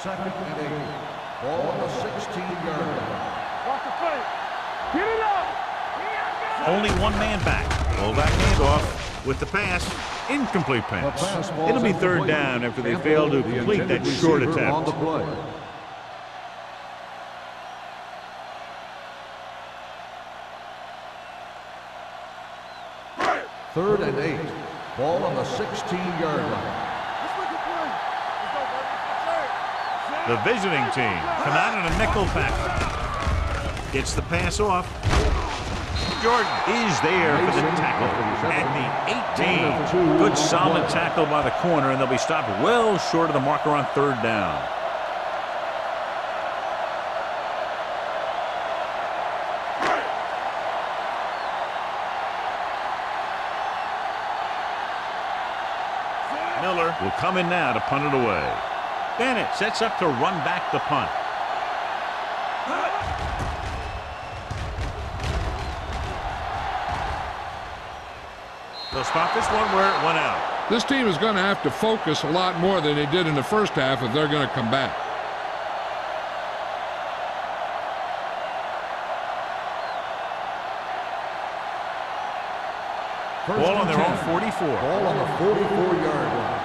Speaker 2: Second and 8. Ball on the 16-yard line.
Speaker 4: Watch the play. Get it up.
Speaker 1: Only one man back. Fullback handoff with the pass. Incomplete pass. It'll be third down after they fail to complete that short
Speaker 2: On the
Speaker 1: attempt.
Speaker 2: play. Third and 8. Ball on the 16-yard line.
Speaker 1: The visiting team come out in a nickel package. Gets the pass off. Jordan is there for the tackle at the 18. Good solid tackle by the corner, and they'll be stopped well short of the marker on third down. Miller will come in now to punt it away. Bennett sets up to run back the punt. They'll spot this one where it went out.
Speaker 3: This team is going to have to focus a lot more than they did in the first half if they're going to come back.
Speaker 1: Ball on their own 44.
Speaker 2: Ball on the 44-yard line.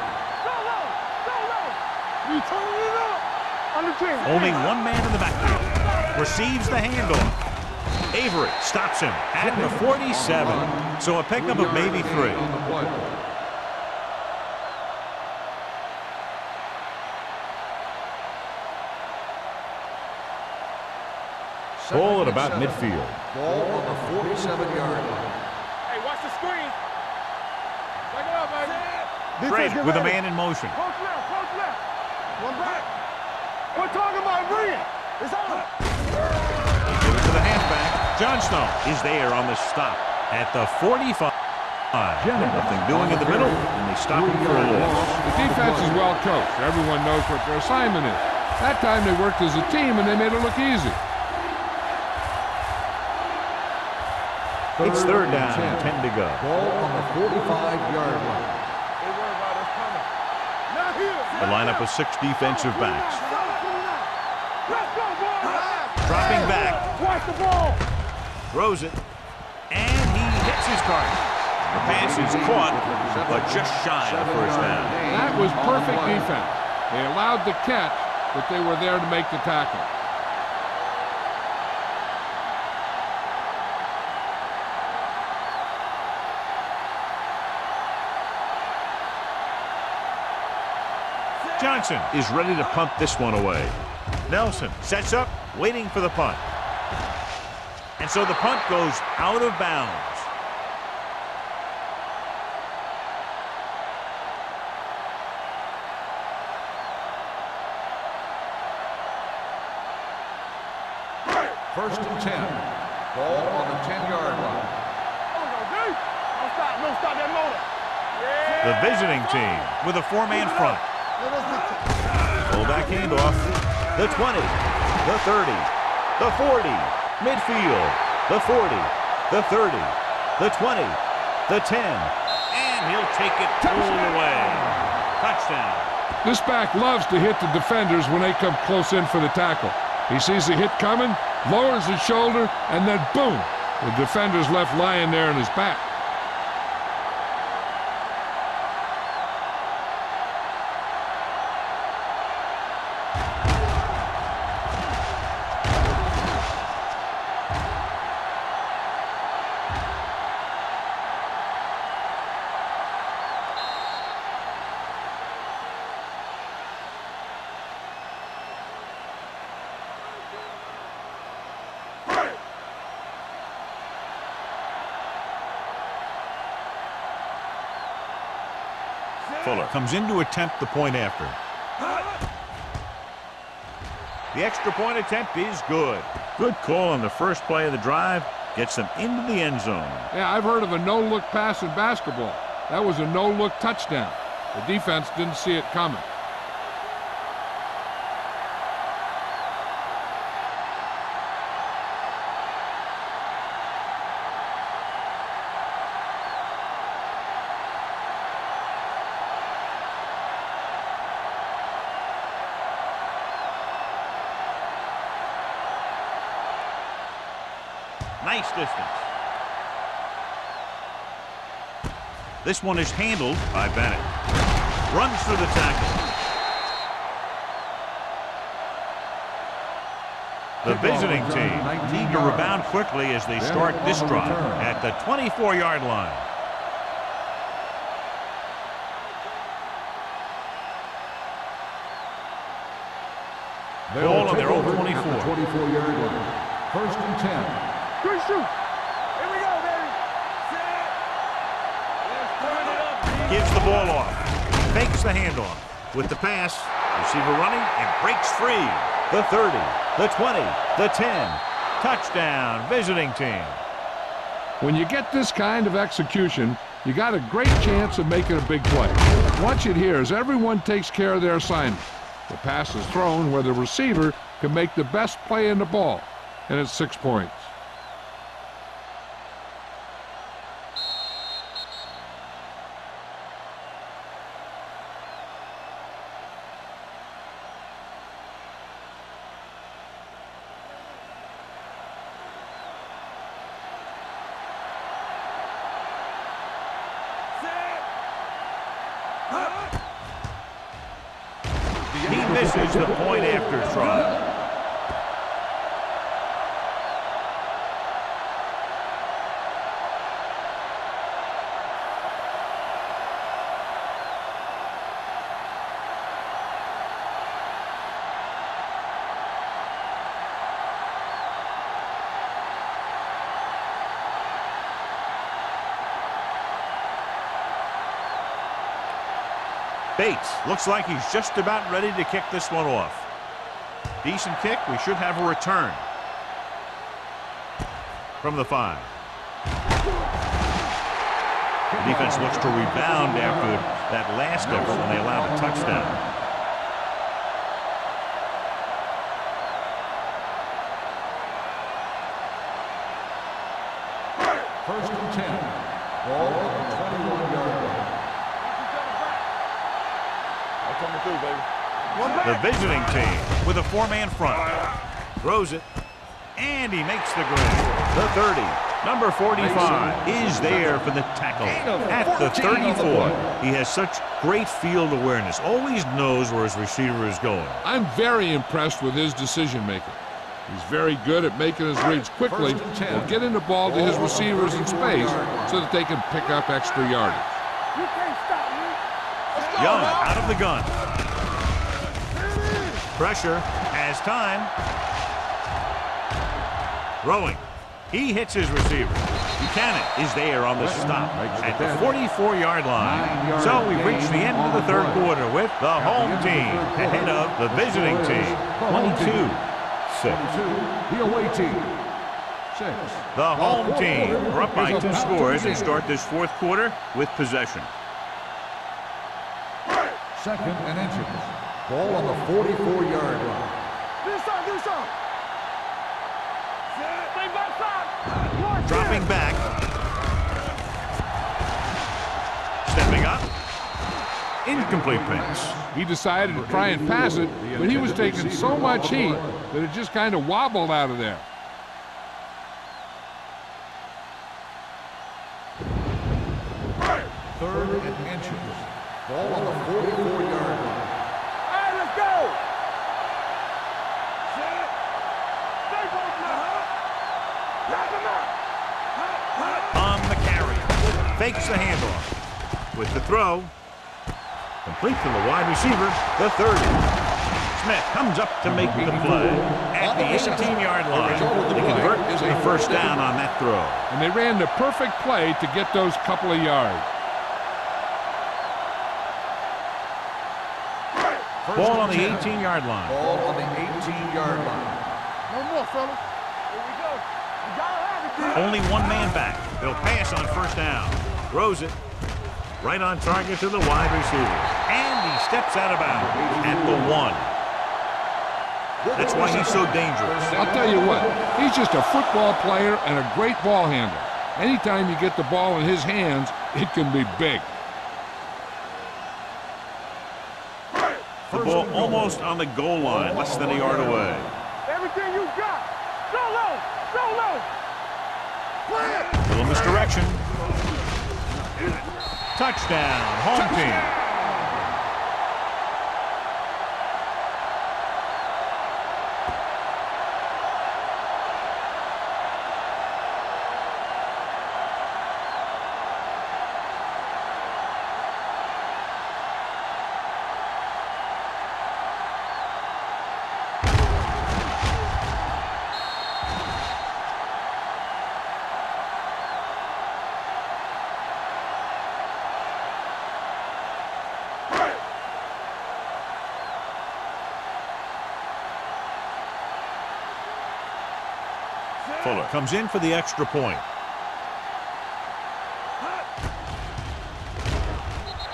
Speaker 4: You turning it up. On the team.
Speaker 1: Only one man in the backfield. Receives the handoff. Avery stops him at the 47. So a pickup of maybe 3.
Speaker 2: On the play.
Speaker 1: Ball at about midfield.
Speaker 2: Ball on the 47-yard line.
Speaker 4: Hey, watch the screen. Take it up, baby.
Speaker 1: Drake with a man in motion.
Speaker 4: Coach left. One back. We're talking about brilliant. It's on.
Speaker 1: Give it to the halfback. John Snow is there on the stop at the 45. Nothing doing in the middle, and they stop him for a loss.
Speaker 3: The defense is well coached. Everyone knows what their assignment is. That time they worked as a team and they made it look easy.
Speaker 1: It's third down, 10 to go.
Speaker 2: Ball on the 45-yard line.
Speaker 4: They worry about us coming. Not here.
Speaker 1: The lineup of 6 defensive backs.
Speaker 4: Let's go, boys.
Speaker 1: Dropping back,
Speaker 4: Watch the ball.
Speaker 1: throws it, and he hits his target. The pass is caught, but just shy of the first down.
Speaker 3: That was perfect defense. They allowed the catch, but they were there to make the tackle.
Speaker 1: Johnson is ready to punt this one away. Nelson sets up, waiting for the punt. And so the punt goes out of bounds.
Speaker 2: First and 10. Ball on the 10-yard line.
Speaker 4: Don't stop that motor.
Speaker 1: The visiting team with a four-man front. Fullback handoff. The 20, the 30, the 40, midfield, the 40, the 30, the 20, the 10, and he'll take it all the way. Touchdown.
Speaker 3: This back loves to hit the defenders when they come close in for the tackle. He sees the hit coming, lowers his shoulder, and then boom, the defender's left lying there on his back.
Speaker 1: Fuller comes in to attempt the point after. The extra point attempt is good. Good call on the first play of the drive. Gets them into the end zone.
Speaker 3: Yeah, I've heard of a no-look pass in basketball. That was a no-look touchdown. The defense didn't see it coming.
Speaker 1: Nice distance. This one is handled by Bennett. Runs through the tackle. The visiting team need to rebound quickly as they start this drive at the 24-yard line. Ball on their own 24.
Speaker 2: 24-yard line. First and 10.
Speaker 4: Good shoot. Here we go, baby. Set. Let's turn it up.
Speaker 1: Gives the ball off. Fakes the handoff. With the pass, receiver running and breaks free. The 30, the 20, the 10. Touchdown, visiting team.
Speaker 3: When you get this kind of execution, you got a great chance of making a big play. Watch it here as everyone takes care of their assignment. The pass is thrown where the receiver can make the best play in the ball, and it's 6 points.
Speaker 1: He misses the point after try. Bates looks like he's just about ready to kick this one off. Decent kick. We should have a return. From the 5. The defense looks to rebound after that last effort when they allowed a touchdown.
Speaker 2: First and 10. Ball at the 21-yard line.
Speaker 4: Through, baby.
Speaker 1: The visiting team with a four-man front. Throws it, and he makes the grab. The 30, number 45, is there for the tackle at the 34. He has such great field awareness, always knows where his receiver is going.
Speaker 3: I'm very impressed with his decision-making. He's very good at making his reads quickly or getting the ball to his receivers in space so that they can pick up extra yardage.
Speaker 4: You can't stop me.
Speaker 1: Young out of the gun. Pressure, has time. Throwing. He hits his receiver. Buchanan is there on the stop at the 44-yard line. So we've reached the end of the third quarter with the home team ahead of the visiting team. 22-17. 6.
Speaker 2: 22, the away team. 6.
Speaker 1: The home team are up by 2 scores and start this fourth quarter with possession.
Speaker 2: Second and inches. Ball on the 44-yard line.
Speaker 4: Do some. Stay back side.
Speaker 1: Dropping back. Stepping up. Incomplete pass.
Speaker 3: He decided to try and pass it, but he was taking so much heat that it just kind of wobbled out of there.
Speaker 2: Third and inches. Ball on the 44-yard line.
Speaker 4: Hey, let's go. Stay close now. Knock him out.
Speaker 1: On the carry. Fakes the handoff. With the throw. Complete to the wide receiver, the 30. Smith comes up to make the play at the 18-yard line. They convert to the first down on that throw.
Speaker 3: And they ran the perfect play to get those couple of yards.
Speaker 1: Ball on the 18-yard line.
Speaker 2: Ball on the 18-yard line.
Speaker 4: No more, fellas. Here we go. You gotta have it, dude.
Speaker 1: Only one man back. They'll pass on first down. Throws it. Right on target to the wide receiver. And he steps out of bounds at the 1. That's why he's so dangerous.
Speaker 3: I'll tell you what, he's just a football player and a great ball handler. Anytime you get the ball in his hands, it can be big.
Speaker 1: The ball almost on the goal line, less than a yard away.
Speaker 4: Everything you got. Go low. Go low. Play it.
Speaker 1: Little misdirection. Touchdown, home team. Fuller comes in for the extra point.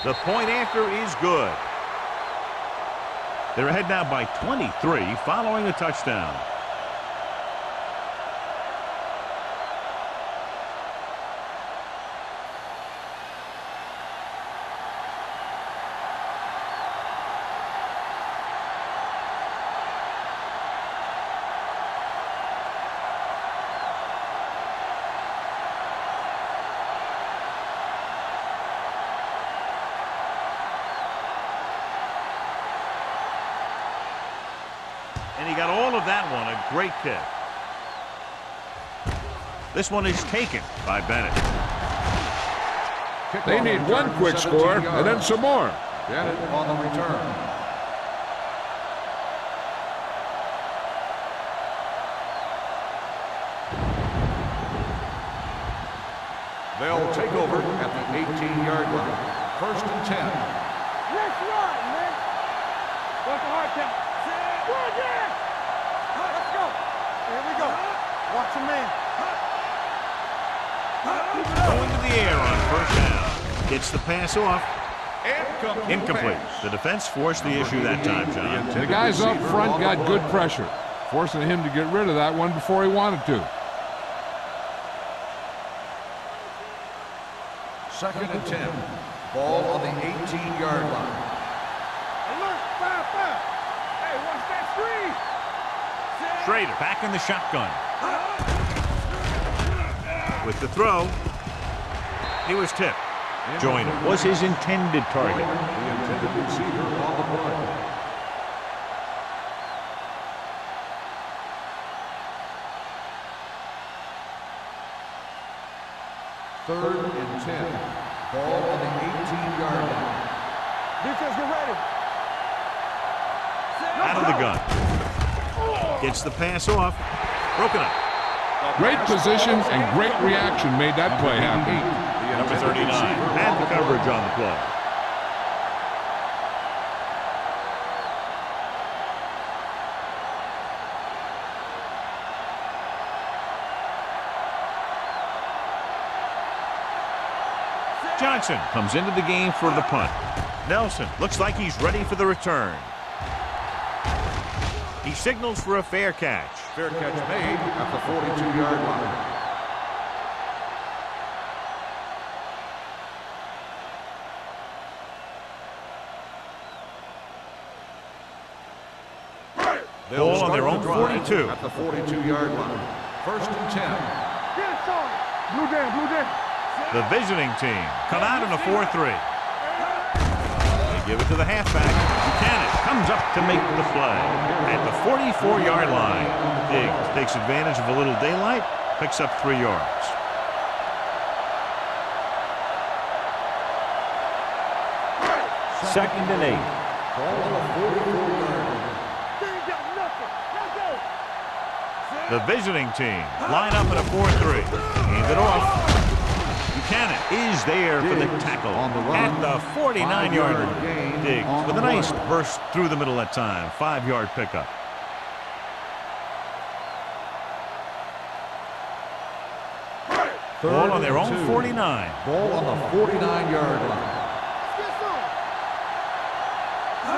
Speaker 1: The point after is good. They're ahead now by 23 following the touchdown. And he got all of that one, a great kick. This one is taken by Bennett.
Speaker 3: They need one quick score and then some more.
Speaker 2: Bennett on the return. They'll take over at the 18-yard line. First and 10.
Speaker 4: Let's run, man. What's the hard count? Go again. Let's go. Here we go. Watch him, man.
Speaker 1: Going to the air on first down. Gets the pass off. Incomplete. The defense forced the issue that time, John.
Speaker 3: The guys up front got good pressure, forcing him to get rid of that one before he wanted to.
Speaker 2: Second and 10. Ball on the 18-yard line.
Speaker 4: Alert, 5-5. Hey, watch that screen.
Speaker 1: Schrader back in the shotgun. With the throw, he was tipped. Joyner was his intended target.
Speaker 2: The intended receiver on the play. Third and 10. Ball on the 18-yard line.
Speaker 4: Defense, get ready.
Speaker 1: Out of the gun. Gets the pass off. Broken up.
Speaker 3: Great position and great reaction made that play happen.
Speaker 1: Number 39 had the coverage on the play. Johnson comes into the game for the punt. Nelson looks like he's ready for the return. He signals for a fair catch.
Speaker 2: Fair catch made at the 42-yard line.
Speaker 1: Ball on their own 42.
Speaker 2: At the 42-yard line. 1st and 10.
Speaker 4: Blue jam, blue jam.
Speaker 1: The visiting team come out in a 4-3. They give it to the halfback. Buchanan comes up to make the play. At the 44-yard line, Diggs takes advantage of a little daylight, picks up 3 yards. Second and 8.
Speaker 2: Ball on the 44-yard line.
Speaker 1: The visiting team line up in a 4-3. Hand it off. Buchanan is there for the tackle
Speaker 2: on the run.
Speaker 1: at the 49-yard line. Diggs with a nice
Speaker 2: run.
Speaker 1: burst through the middle that time. 5-yard pickup. Ball on their own 49.
Speaker 2: Ball on the 49-yard line.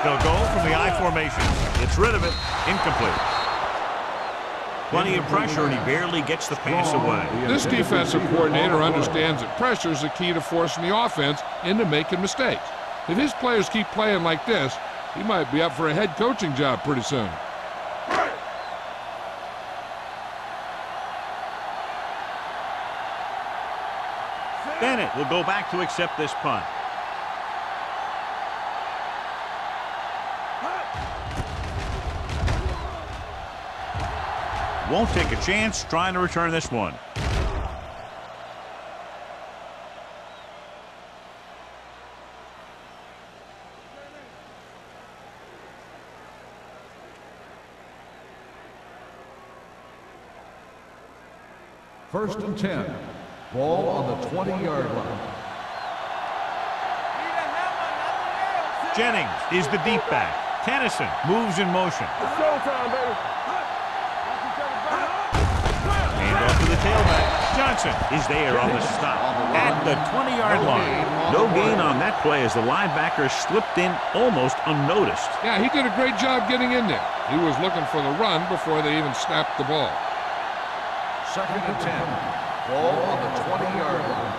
Speaker 1: They'll go from the I formation. Gets rid of it. Incomplete. Plenty of pressure, and he barely gets the pass away.
Speaker 3: This defensive coordinator understands that pressure is the key to forcing the offense into making mistakes. If his players keep playing like this, he might be up for a head coaching job pretty soon.
Speaker 1: Bennett will go back to accept this punt. Won't take a chance trying to return this one.
Speaker 2: First and 10. Ball on the 20-yard line.
Speaker 1: Jennings is the deep back. Tennyson moves in motion.
Speaker 4: It's showtime, baby.
Speaker 1: Hand off to the tailback. Johnson is there on the stop at the 20-yard line. No gain on that play as the linebacker slipped in almost unnoticed.
Speaker 3: Yeah, he did a great job getting in there. He was looking for the run before they even snapped the ball.
Speaker 2: Second and 10. Ball on the 20-yard line.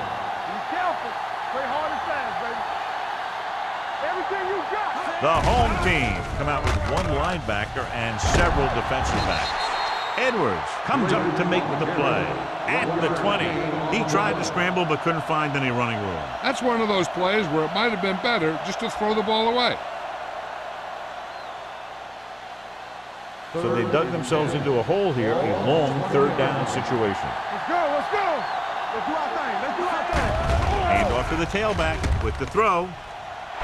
Speaker 4: Be careful. Play hard and fast, baby. Everything you got.
Speaker 1: The home team come out with one linebacker and several defensive backs. Edwards comes up to make the play at the 20. He tried to scramble but couldn't find any running room.
Speaker 3: That's one of those plays where it might have been better just to throw the ball away.
Speaker 1: So they dug themselves into a hole here, a long third down situation.
Speaker 4: Let's go, let's go. Let's do our thing, let's do our thing.
Speaker 1: Hand off to the tailback with the throw.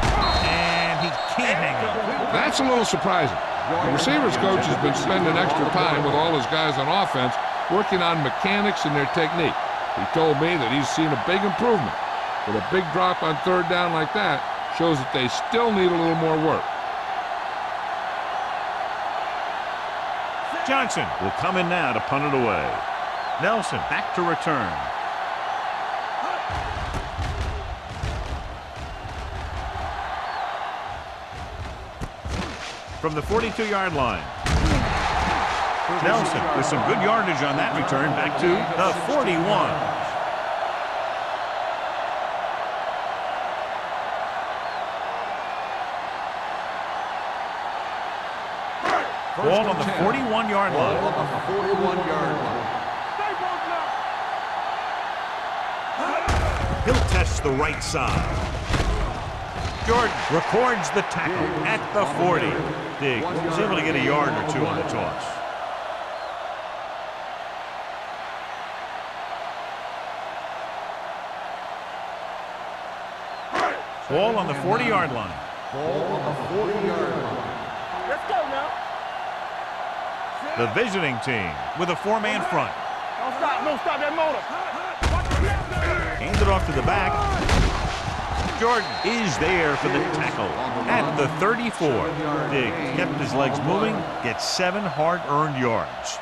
Speaker 1: And he can't hang on.
Speaker 3: That's a little surprising. The receivers coach has been spending extra time with all his guys on offense working on mechanics and their technique. He told me that he's seen a big improvement. But a big drop on third down like that shows that they still need a little more work.
Speaker 1: Johnson will come in now to punt it away. Nelson back to return. From the 42-yard line. Nelson with some good yardage on that return back to the 41. Ball on the 41-yard line.
Speaker 2: Ball on the 41-yard line.
Speaker 1: He'll test the right side. Jordan records the tackle at the 40. Diggs was able to get a yard or two on the toss. Ball on the 40-yard line.
Speaker 2: Ball on the 40-yard line.
Speaker 4: Let's go now.
Speaker 1: The visiting team with a four-man front.
Speaker 4: Don't stop that motor.
Speaker 1: Hands it off to the back. Jordan is there for the tackle at the 34. Diggs kept his legs moving, gets 7 hard-earned yards.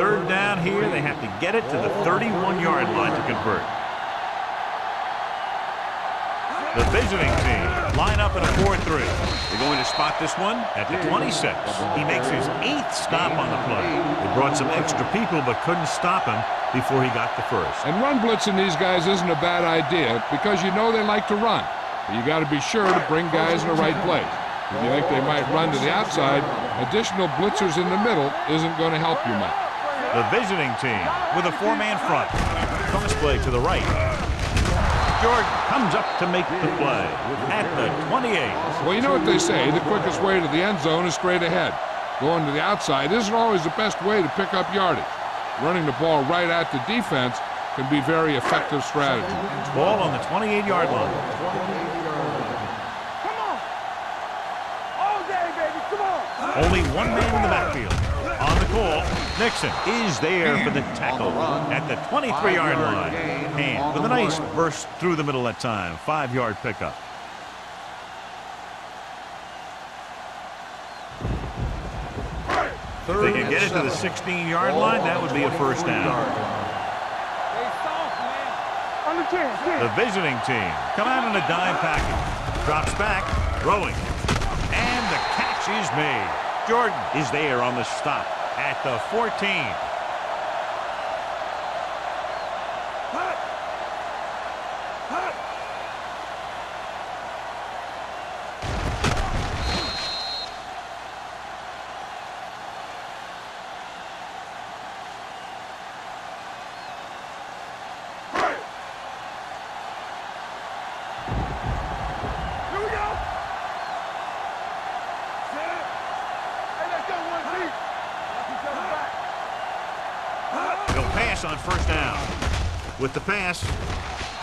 Speaker 1: third down here. They have to get it to the 31-yard line to convert. The visiting team line up in a 4-3. They're going to spot this one at the 26. He makes his 8th stop on the play. They brought some extra people but couldn't stop him before he got the first.
Speaker 3: And run blitzing these guys isn't a bad idea because you know they like to run. But you got to be sure to bring guys in the right place. If you think they might run to the outside, additional blitzers in the middle isn't going to help you much.
Speaker 1: The visiting team with a 4-man front. Cross play to the right. Jordan comes up to make the play at the 28.
Speaker 3: Well, you know what they say, the quickest way to the end zone is straight ahead. Going to the outside isn't always the best way to pick up yardage. Running the ball right at the defense can be very effective strategy.
Speaker 1: Ball on the 28-yard line.
Speaker 4: Come on. All day, baby. Come on.
Speaker 1: Only one man in the backfield. On the call, Nixon is there for the tackle at the 23-yard line. And with a nice burst through the middle that time, 5-yard pickup. If they can get it to the 16-yard line, that would be a first down. The visiting team come out in a dime package. Drops back, throwing. And the catch is made. Jordan is there on the stop at the 14. On first down. With the pass,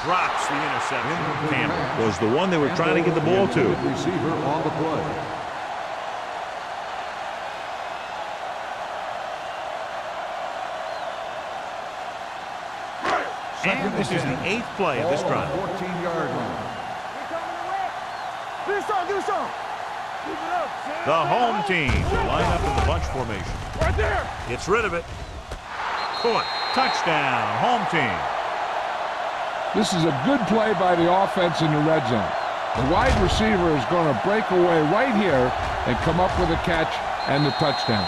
Speaker 1: drops the interception. Campbell was the one they were trying to get the ball to.
Speaker 2: Receiver on the play.
Speaker 1: And this is the 8th play of this drive.
Speaker 2: 14-yard line.
Speaker 1: The home team line up in the bunch formation.
Speaker 4: Right there.
Speaker 1: Gets rid of it. Caught. Touchdown, home team.
Speaker 3: This is a good play by the offense in the red zone. The wide receiver is going to break away right here and come up with a catch and the touchdown.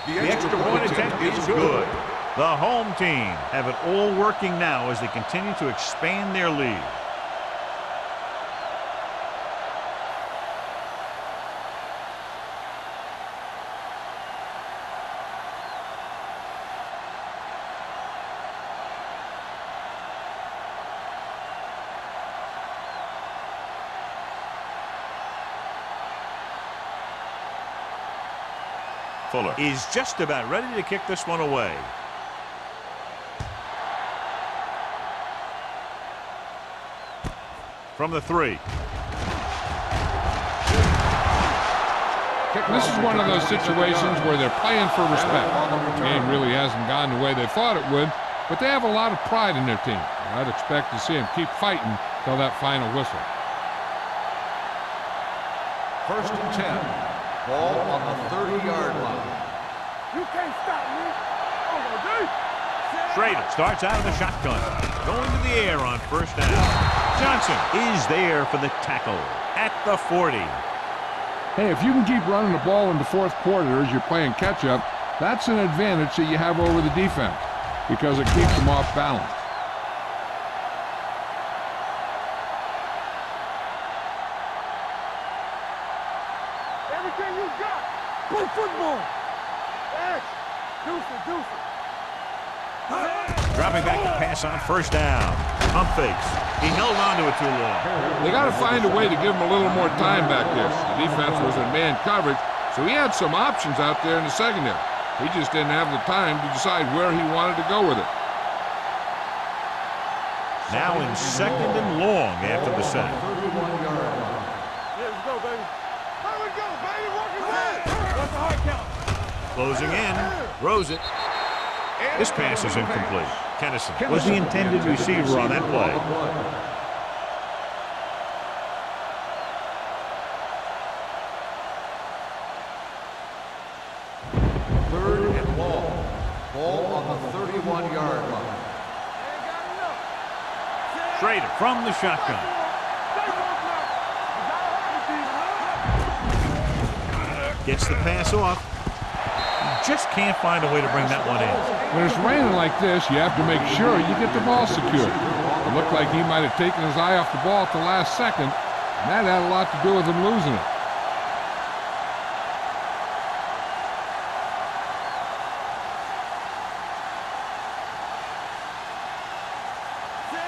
Speaker 1: The extra point attempt is good. The home team have it all working now as they continue to expand their lead. Fuller is just about ready to kick this one away. From the 3.
Speaker 3: This is one of those situations where they're playing for respect. The game really hasn't gone the way they thought it would, but they have a lot of pride in their team. I'd expect to see them keep fighting till that final whistle.
Speaker 2: 1st and 10. Ball on the 30-yard line.
Speaker 4: You can't stop me.
Speaker 1: Schrader starts out of the shotgun. Going to the air on first down. Johnson is there for the tackle at the 40.
Speaker 3: Hey, if you can keep running the ball in the 4th quarter as you're playing catch-up, that's an advantage that you have over the defense because it keeps them off balance.
Speaker 4: Everything you got. Play football. Yes. Deuce it.
Speaker 1: Dropping back to pass on first down. Pump fakes. He held on to it too long.
Speaker 3: They got to find a way to give him a little more time back there. The defense was in man coverage, so he had some options out there in the secondary. He just didn't have the time to decide where he wanted to go with it.
Speaker 1: Now in 2nd and long after the sack.
Speaker 2: 31-yard line.
Speaker 4: Let's go, baby. Here we go, baby. Work it well. What's the hard count?
Speaker 1: Closing in. Throws it. This pass is incomplete. Kennison was the intended receiver on that play.
Speaker 2: Third and long. Ball on the 31-yard line.
Speaker 1: Schrader from the shotgun. Gets the pass off. Just can't find a way to bring that one in.
Speaker 3: When it's raining like this, you have to make sure you get the ball secured. It looked like he might have taken his eye off the ball at the last second, and that had a lot to do with him losing it.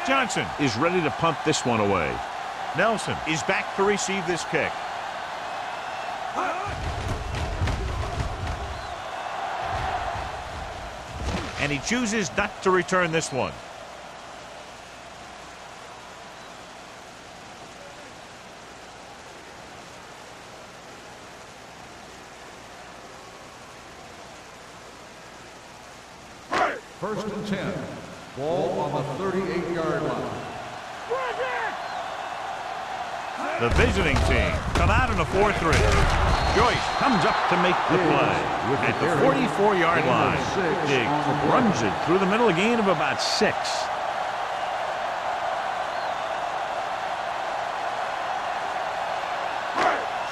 Speaker 1: Johnson is ready to punt this one away. Nelson is back to receive this kick. And he chooses not to return this one.
Speaker 2: First and 10. Ball on the 38-yard line.
Speaker 1: The visiting team come out in a 4-3. Joyce comes up to make the play at the 44-yard line. Diggs runs it through the middle, a gain of about 6.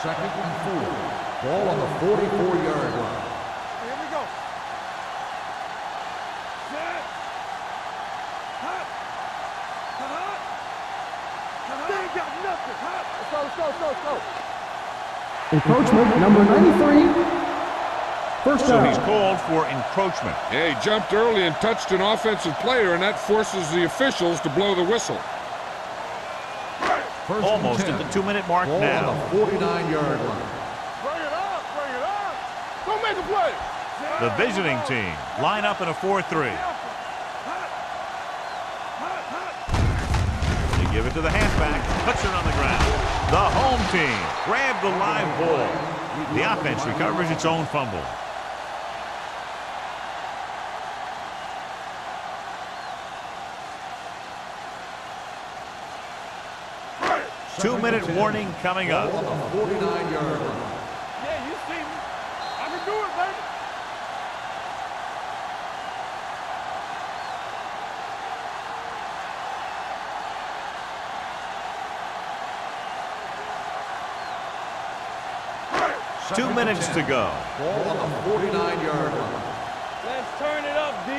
Speaker 2: Second and 4. Ball on the 44-yard line.
Speaker 4: Here we go. Set. They ain't got nothing. Let's go.
Speaker 5: Encroachment number 93. First
Speaker 1: So
Speaker 5: down.
Speaker 1: he's called for encroachment.
Speaker 3: Yeah, he jumped early and touched an offensive player, and that forces the officials to blow the whistle.
Speaker 2: First
Speaker 1: Almost
Speaker 2: and
Speaker 1: at
Speaker 2: 10.
Speaker 1: the 2-minute mark
Speaker 2: Ball
Speaker 1: now.
Speaker 2: on the 49-yard line.
Speaker 4: Bring it up. Go make a play.
Speaker 1: The visiting team line up in a 4-3. They give it to the halfback, puts it on the ground. The home team grabbed the live ball. The offense recovers its own fumble. Two-minute warning coming up.
Speaker 2: Ball on the 49-yard line.
Speaker 4: Yeah, you see me. I can do it, baby.
Speaker 1: Two
Speaker 2: Second
Speaker 1: minutes
Speaker 2: and
Speaker 1: to
Speaker 2: 10.
Speaker 1: go.
Speaker 2: Ball on the 49-yard line.
Speaker 4: Let's turn it up, D.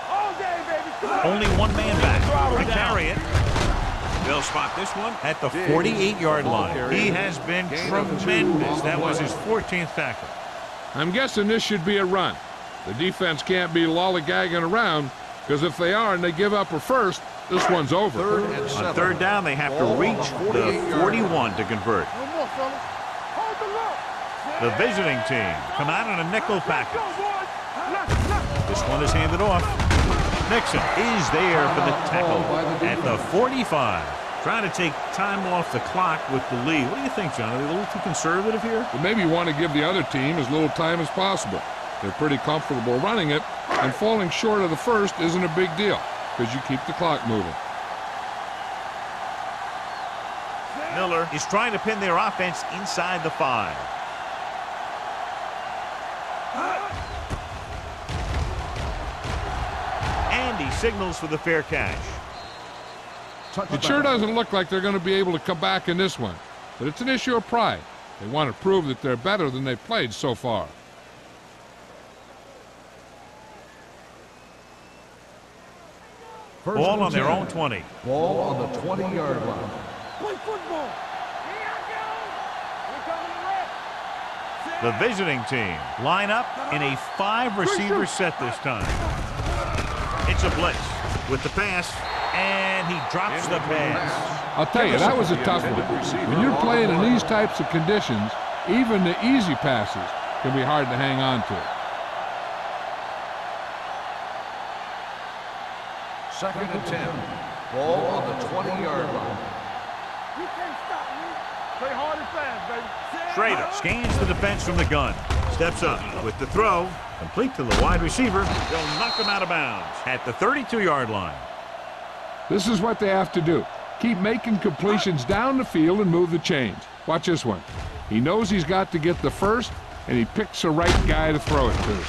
Speaker 4: All day, baby. Come on.
Speaker 1: Only one man back to carry it. They'll spot this one at the 48-yard line. He has been tremendous. That was his 14th tackle.
Speaker 3: I'm guessing this should be a run. The defense can't be lollygagging around, because if they are and they give up a first, this one's over.
Speaker 2: Third and 7.
Speaker 1: On third down, they have to reach the 41 to convert.
Speaker 4: No more, fellas. Hold the look.
Speaker 1: The visiting team come out in a nickel package.
Speaker 4: Go, boys.
Speaker 1: This one is handed off. Nixon is there for the tackle at the 45. Trying to take time off the clock with the lead. What do you think, John? Are they a little too conservative here?
Speaker 3: But maybe you want to give the other team as little time as possible. They're pretty comfortable running it, and falling short of the first isn't a big deal, because you keep the clock moving.
Speaker 1: Miller is trying to pin their offense inside the 5. And he signals for the fair catch.
Speaker 3: It sure doesn't look like they're going to be able to come back in this one, but it's an issue of pride. They want to prove that they're better than they've played so far.
Speaker 2: First
Speaker 1: Ball
Speaker 2: and
Speaker 1: on their
Speaker 2: 10.
Speaker 1: own 20.
Speaker 2: Ball on the 20-yard line.
Speaker 4: Play football. Here I go. We're coming to rest.
Speaker 1: The visiting team line up in a 5-receiver set this time. It's a blitz with the pass. And he drops the pass.
Speaker 3: I'll tell you, that was a tough one. When you're playing in these types of conditions, even the easy passes can be hard to hang on to.
Speaker 2: Second and 10. Ball on the 20-yard line.
Speaker 4: You can't stop me. Play hard and fast, baby.
Speaker 1: Schrader scans the defense from the gun. Steps up with the throw. Complete to the wide receiver. They'll knock him out of bounds at the 32-yard line.
Speaker 3: This is what they have to do. Keep making completions down the field and move the chains. Watch this one. He knows he's got to get the first, and he picks the right guy to throw it to.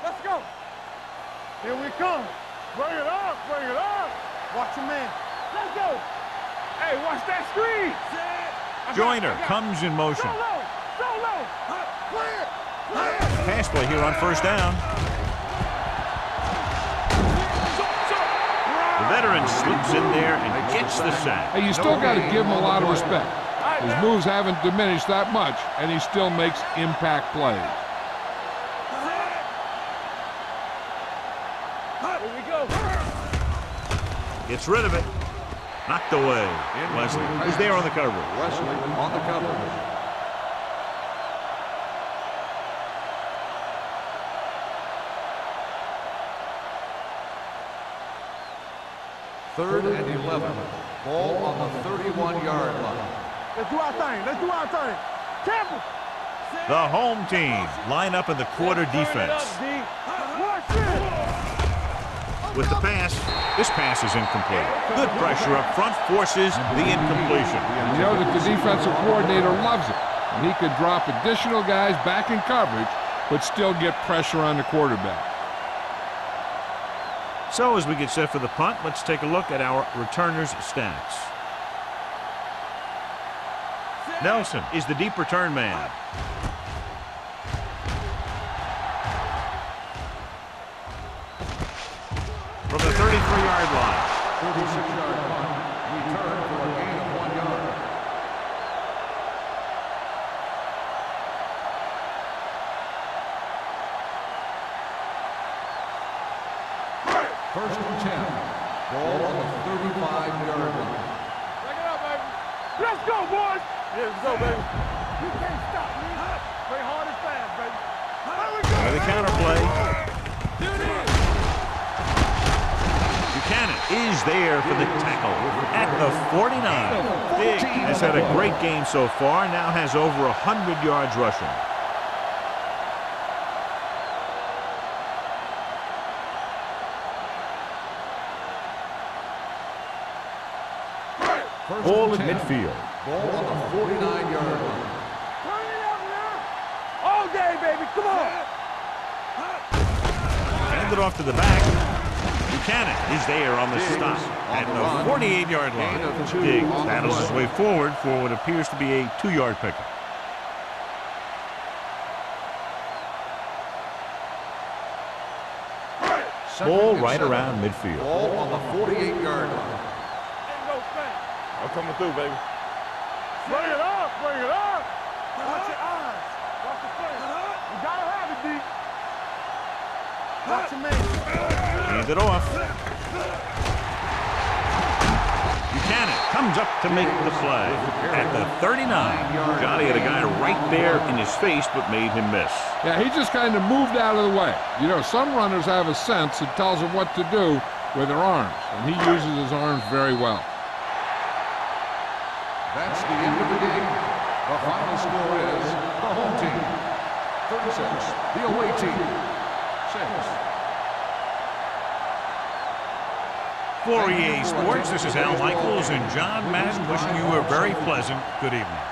Speaker 4: Let's go. Here we come. Bring it up, bring it up. Watch your man. Let's go. Hey, watch that screen.
Speaker 1: Joyner comes in motion.
Speaker 4: So low, so low. Clear, clear.
Speaker 1: Pass play here on first down. The veteran slips in there and gets the sack.
Speaker 3: Hey, you still got to give him a lot of respect. His moves haven't diminished that much, and he still makes impact plays.
Speaker 4: Here we go.
Speaker 1: Gets rid of it. Knocked away. Wesley, who's there on the coverage?
Speaker 2: Wesley on the coverage. Third and 11. Ball on the 31-yard line.
Speaker 4: Let's do our thing. Let's do our thing. Temple.
Speaker 1: The home team line up in the quarter defense.
Speaker 4: Watch it.
Speaker 1: With the pass, this pass is incomplete. Good pressure up front forces the incompletion.
Speaker 3: You know that the defensive coordinator loves it, and he could drop additional guys back in coverage, but still get pressure on the quarterback.
Speaker 1: So as we get set for the punt, let's take a look at our returners' stats. Nelson is the deep return man. From the 33-yard line.
Speaker 2: 36-yard punt. Return for a gain of 1 yard. First and 10. Ball on the 35-yard line.
Speaker 4: Back it up, baby. Let's go, boys. Yeah, let's go, baby. You can't stop me. Play hard and fast, baby. Here we go.
Speaker 1: By the counter play. Buchanan is there for the tackle at the 49. Big has had a great game so far, now has over 100 yards rushing. Ball at midfield.
Speaker 2: Ball on the 49-yard line.
Speaker 4: Turn it up now. All day, baby. Come on.
Speaker 1: Hand it off to the back. Buchanan is there on the stop at the 48-yard line. Big battles his way forward for what appears to be a 2-yard pickup. Ball right around midfield.
Speaker 2: Ball on the 48-yard line.
Speaker 4: Ain't no thing. I'm coming through, baby. Bring it up. Bring it up. Watch your eyes. Watch the face. You gotta have it, D. Watch your man.
Speaker 1: Hand it off. Buchanan comes up to make the play at the 39. Johnny had a guy right there in his face, but made him miss.
Speaker 3: Yeah, he just kind of moved out of the way. You know, some runners have a sense that tells them what to do with their arms, and he uses his arms very well.
Speaker 2: That's the end of the game. The final score is the home team 36, the away team 6.
Speaker 1: For EA Sports, this is Al Michaels and John Madden wishing you a very pleasant good evening.